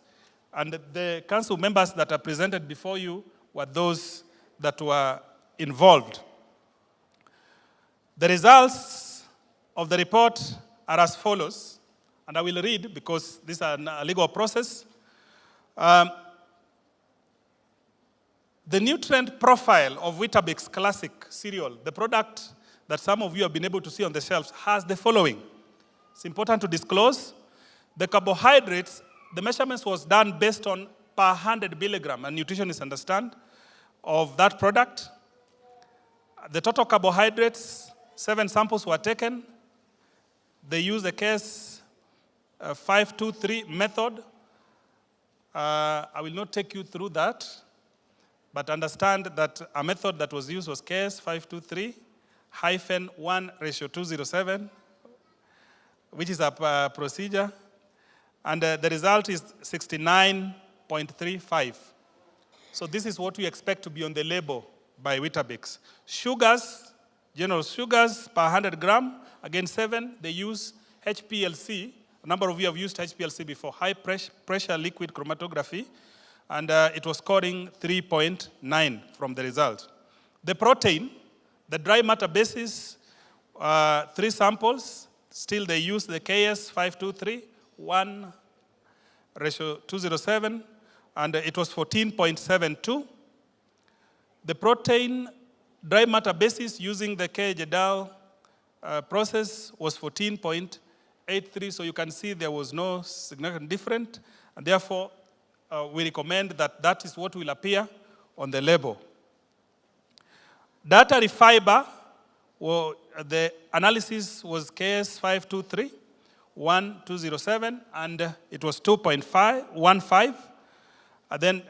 and the council members that are presented before you were those that were involved. The results of the report are as follows, and I will read because this is a legal process. The nutrient profile of Weetabix Classic cereal, the product that some of you have been able to see on the shelves, has the following. It's important to disclose. The carbohydrates, the measurements was done based on per 100 milligram, and nutritionists understand, of that product. The total carbohydrates, 7 samples were taken. They used the case 523 method. I will not take you through that, but understand that a method that was used was case 523-1:207, which is a procedure. And the result is 69.35. So this is what we expect to be on the label by Weetabix. Sugars, general sugars per 100 gram, again 7, they use HPLC. A number of you have used HPLC before, high pressure liquid chromatography, and it was scoring 3.9 from the result. The protein, the dry matter basis, 3 samples, still they use the KS 523-1:207, and it was 14.72. The protein dry matter basis using the K-Jedal process was 14.83, so you can see there was no significant difference, and therefore we recommend that that is what will appear on the label. Dietary fiber Well, the analysis was KS 523-1207, and it was 2.15. And then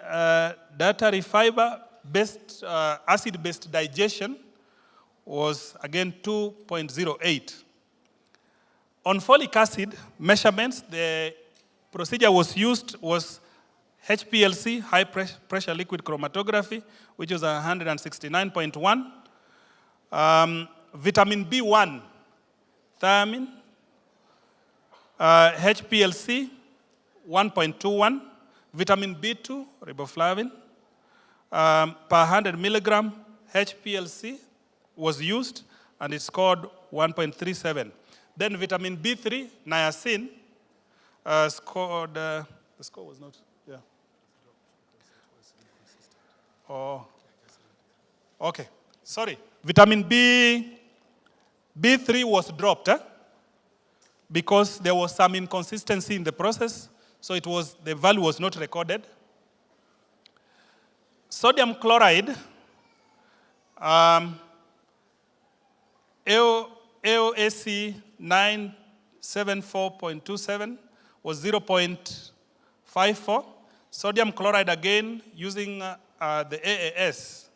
dietary fiber-based, acid-based digestion was again 2.08. On folic acid measurements, the procedure was HPLC, high pressure liquid chromatography, which was 169.1. Vitamin B1, thiamine, HPLC 1.21, vitamin B2, riboflavin, per 100 milligram HPLC was used, and it scored 1.37. Then vitamin B3, niacin, scored, the score was not, yeah. Oh, okay, sorry. Vitamin B3 was dropped because there was some inconsistency in the process, so the value was not recorded. Sodium chloride, AOAC 974.27 was 0.54. Sodium chloride again using the AAS,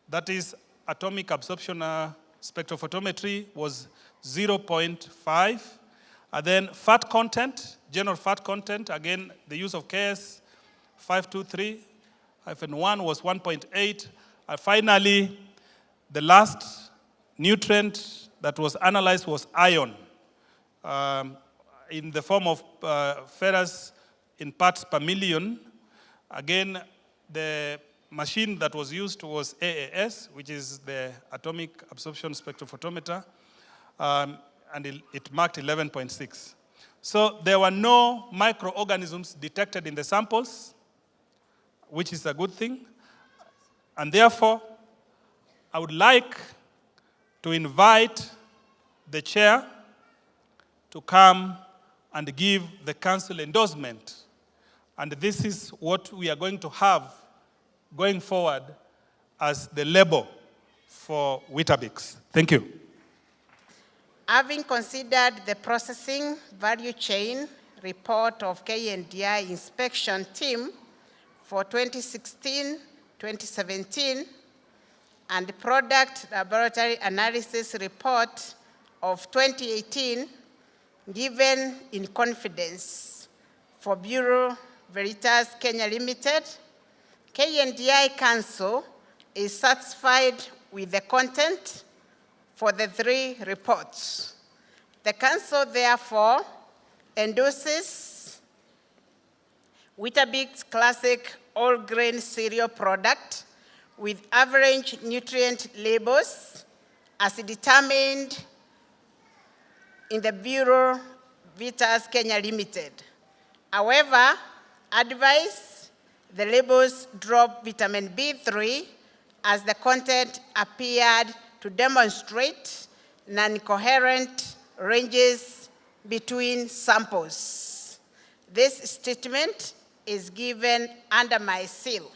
that is atomic absorption spectrophotometry, was 0.5. And then fat content, general fat content, again, the use of KS 523-1 was 1.8. And finally, the last nutrient that was analyzed was iron, in the form of ferrous in parts per million. Again, the machine that was used was AAS, which is the atomic absorption spectrophotometer, and it marked 11.6. So there were no microorganisms detected in the samples, which is a good thing. And therefore, I would like to invite the chair to come and give the council endorsement. And this is what we are going to have going forward as the label for Weetabix. Thank you. Having considered the processing value chain report of KNDI inspection team for 2016-2017 and the product laboratory analysis report of 2018, given in confidence for Bureau Veritas Kenya Limited, KNDI Council is satisfied with the content for the 3 reports. The Council therefore endorses Weetabix Classic all-grain cereal product with average nutrient labels as determined in the Bureau Veritas Kenya Limited. However, advise the labels drop vitamin B3 as the content appeared to demonstrate non-coherent ranges between samples. This statement is given under my seal.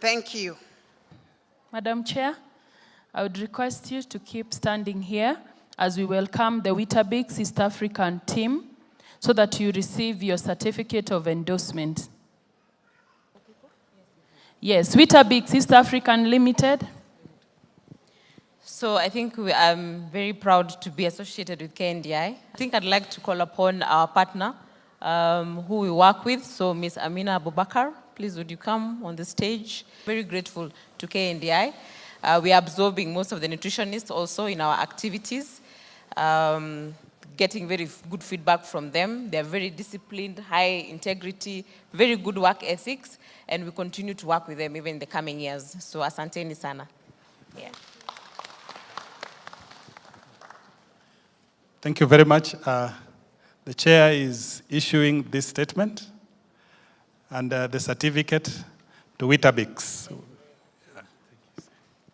Thank you. Madam Chair, I would request you to keep standing here as we welcome the Weetabix East African team so that you receive your certificate of endorsement. Yes, Weetabix East African Limited. So I think I'm very proud to be associated with KNDI. I think I'd like to call upon our partner who we work with, so Ms. Amina Abubakar. Please, would you come on the stage? Very grateful to KNDI. We are absorbing most of the nutritionists also in our activities, getting very good feedback from them. They're very disciplined, high integrity, very good work ethics, and we continue to work with them even in the coming years. So asanteni sana. Yeah. Thank you very much. The chair is issuing this statement and the certificate to Weetabix.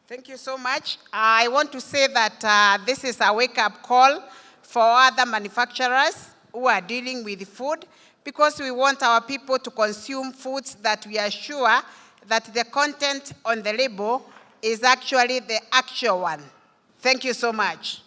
Thank you so much. I want to say that this is a wake-up call for other manufacturers who are dealing with food, because we want our people to consume foods that we are sure that the content on the label is actually the actual one. Thank you so much.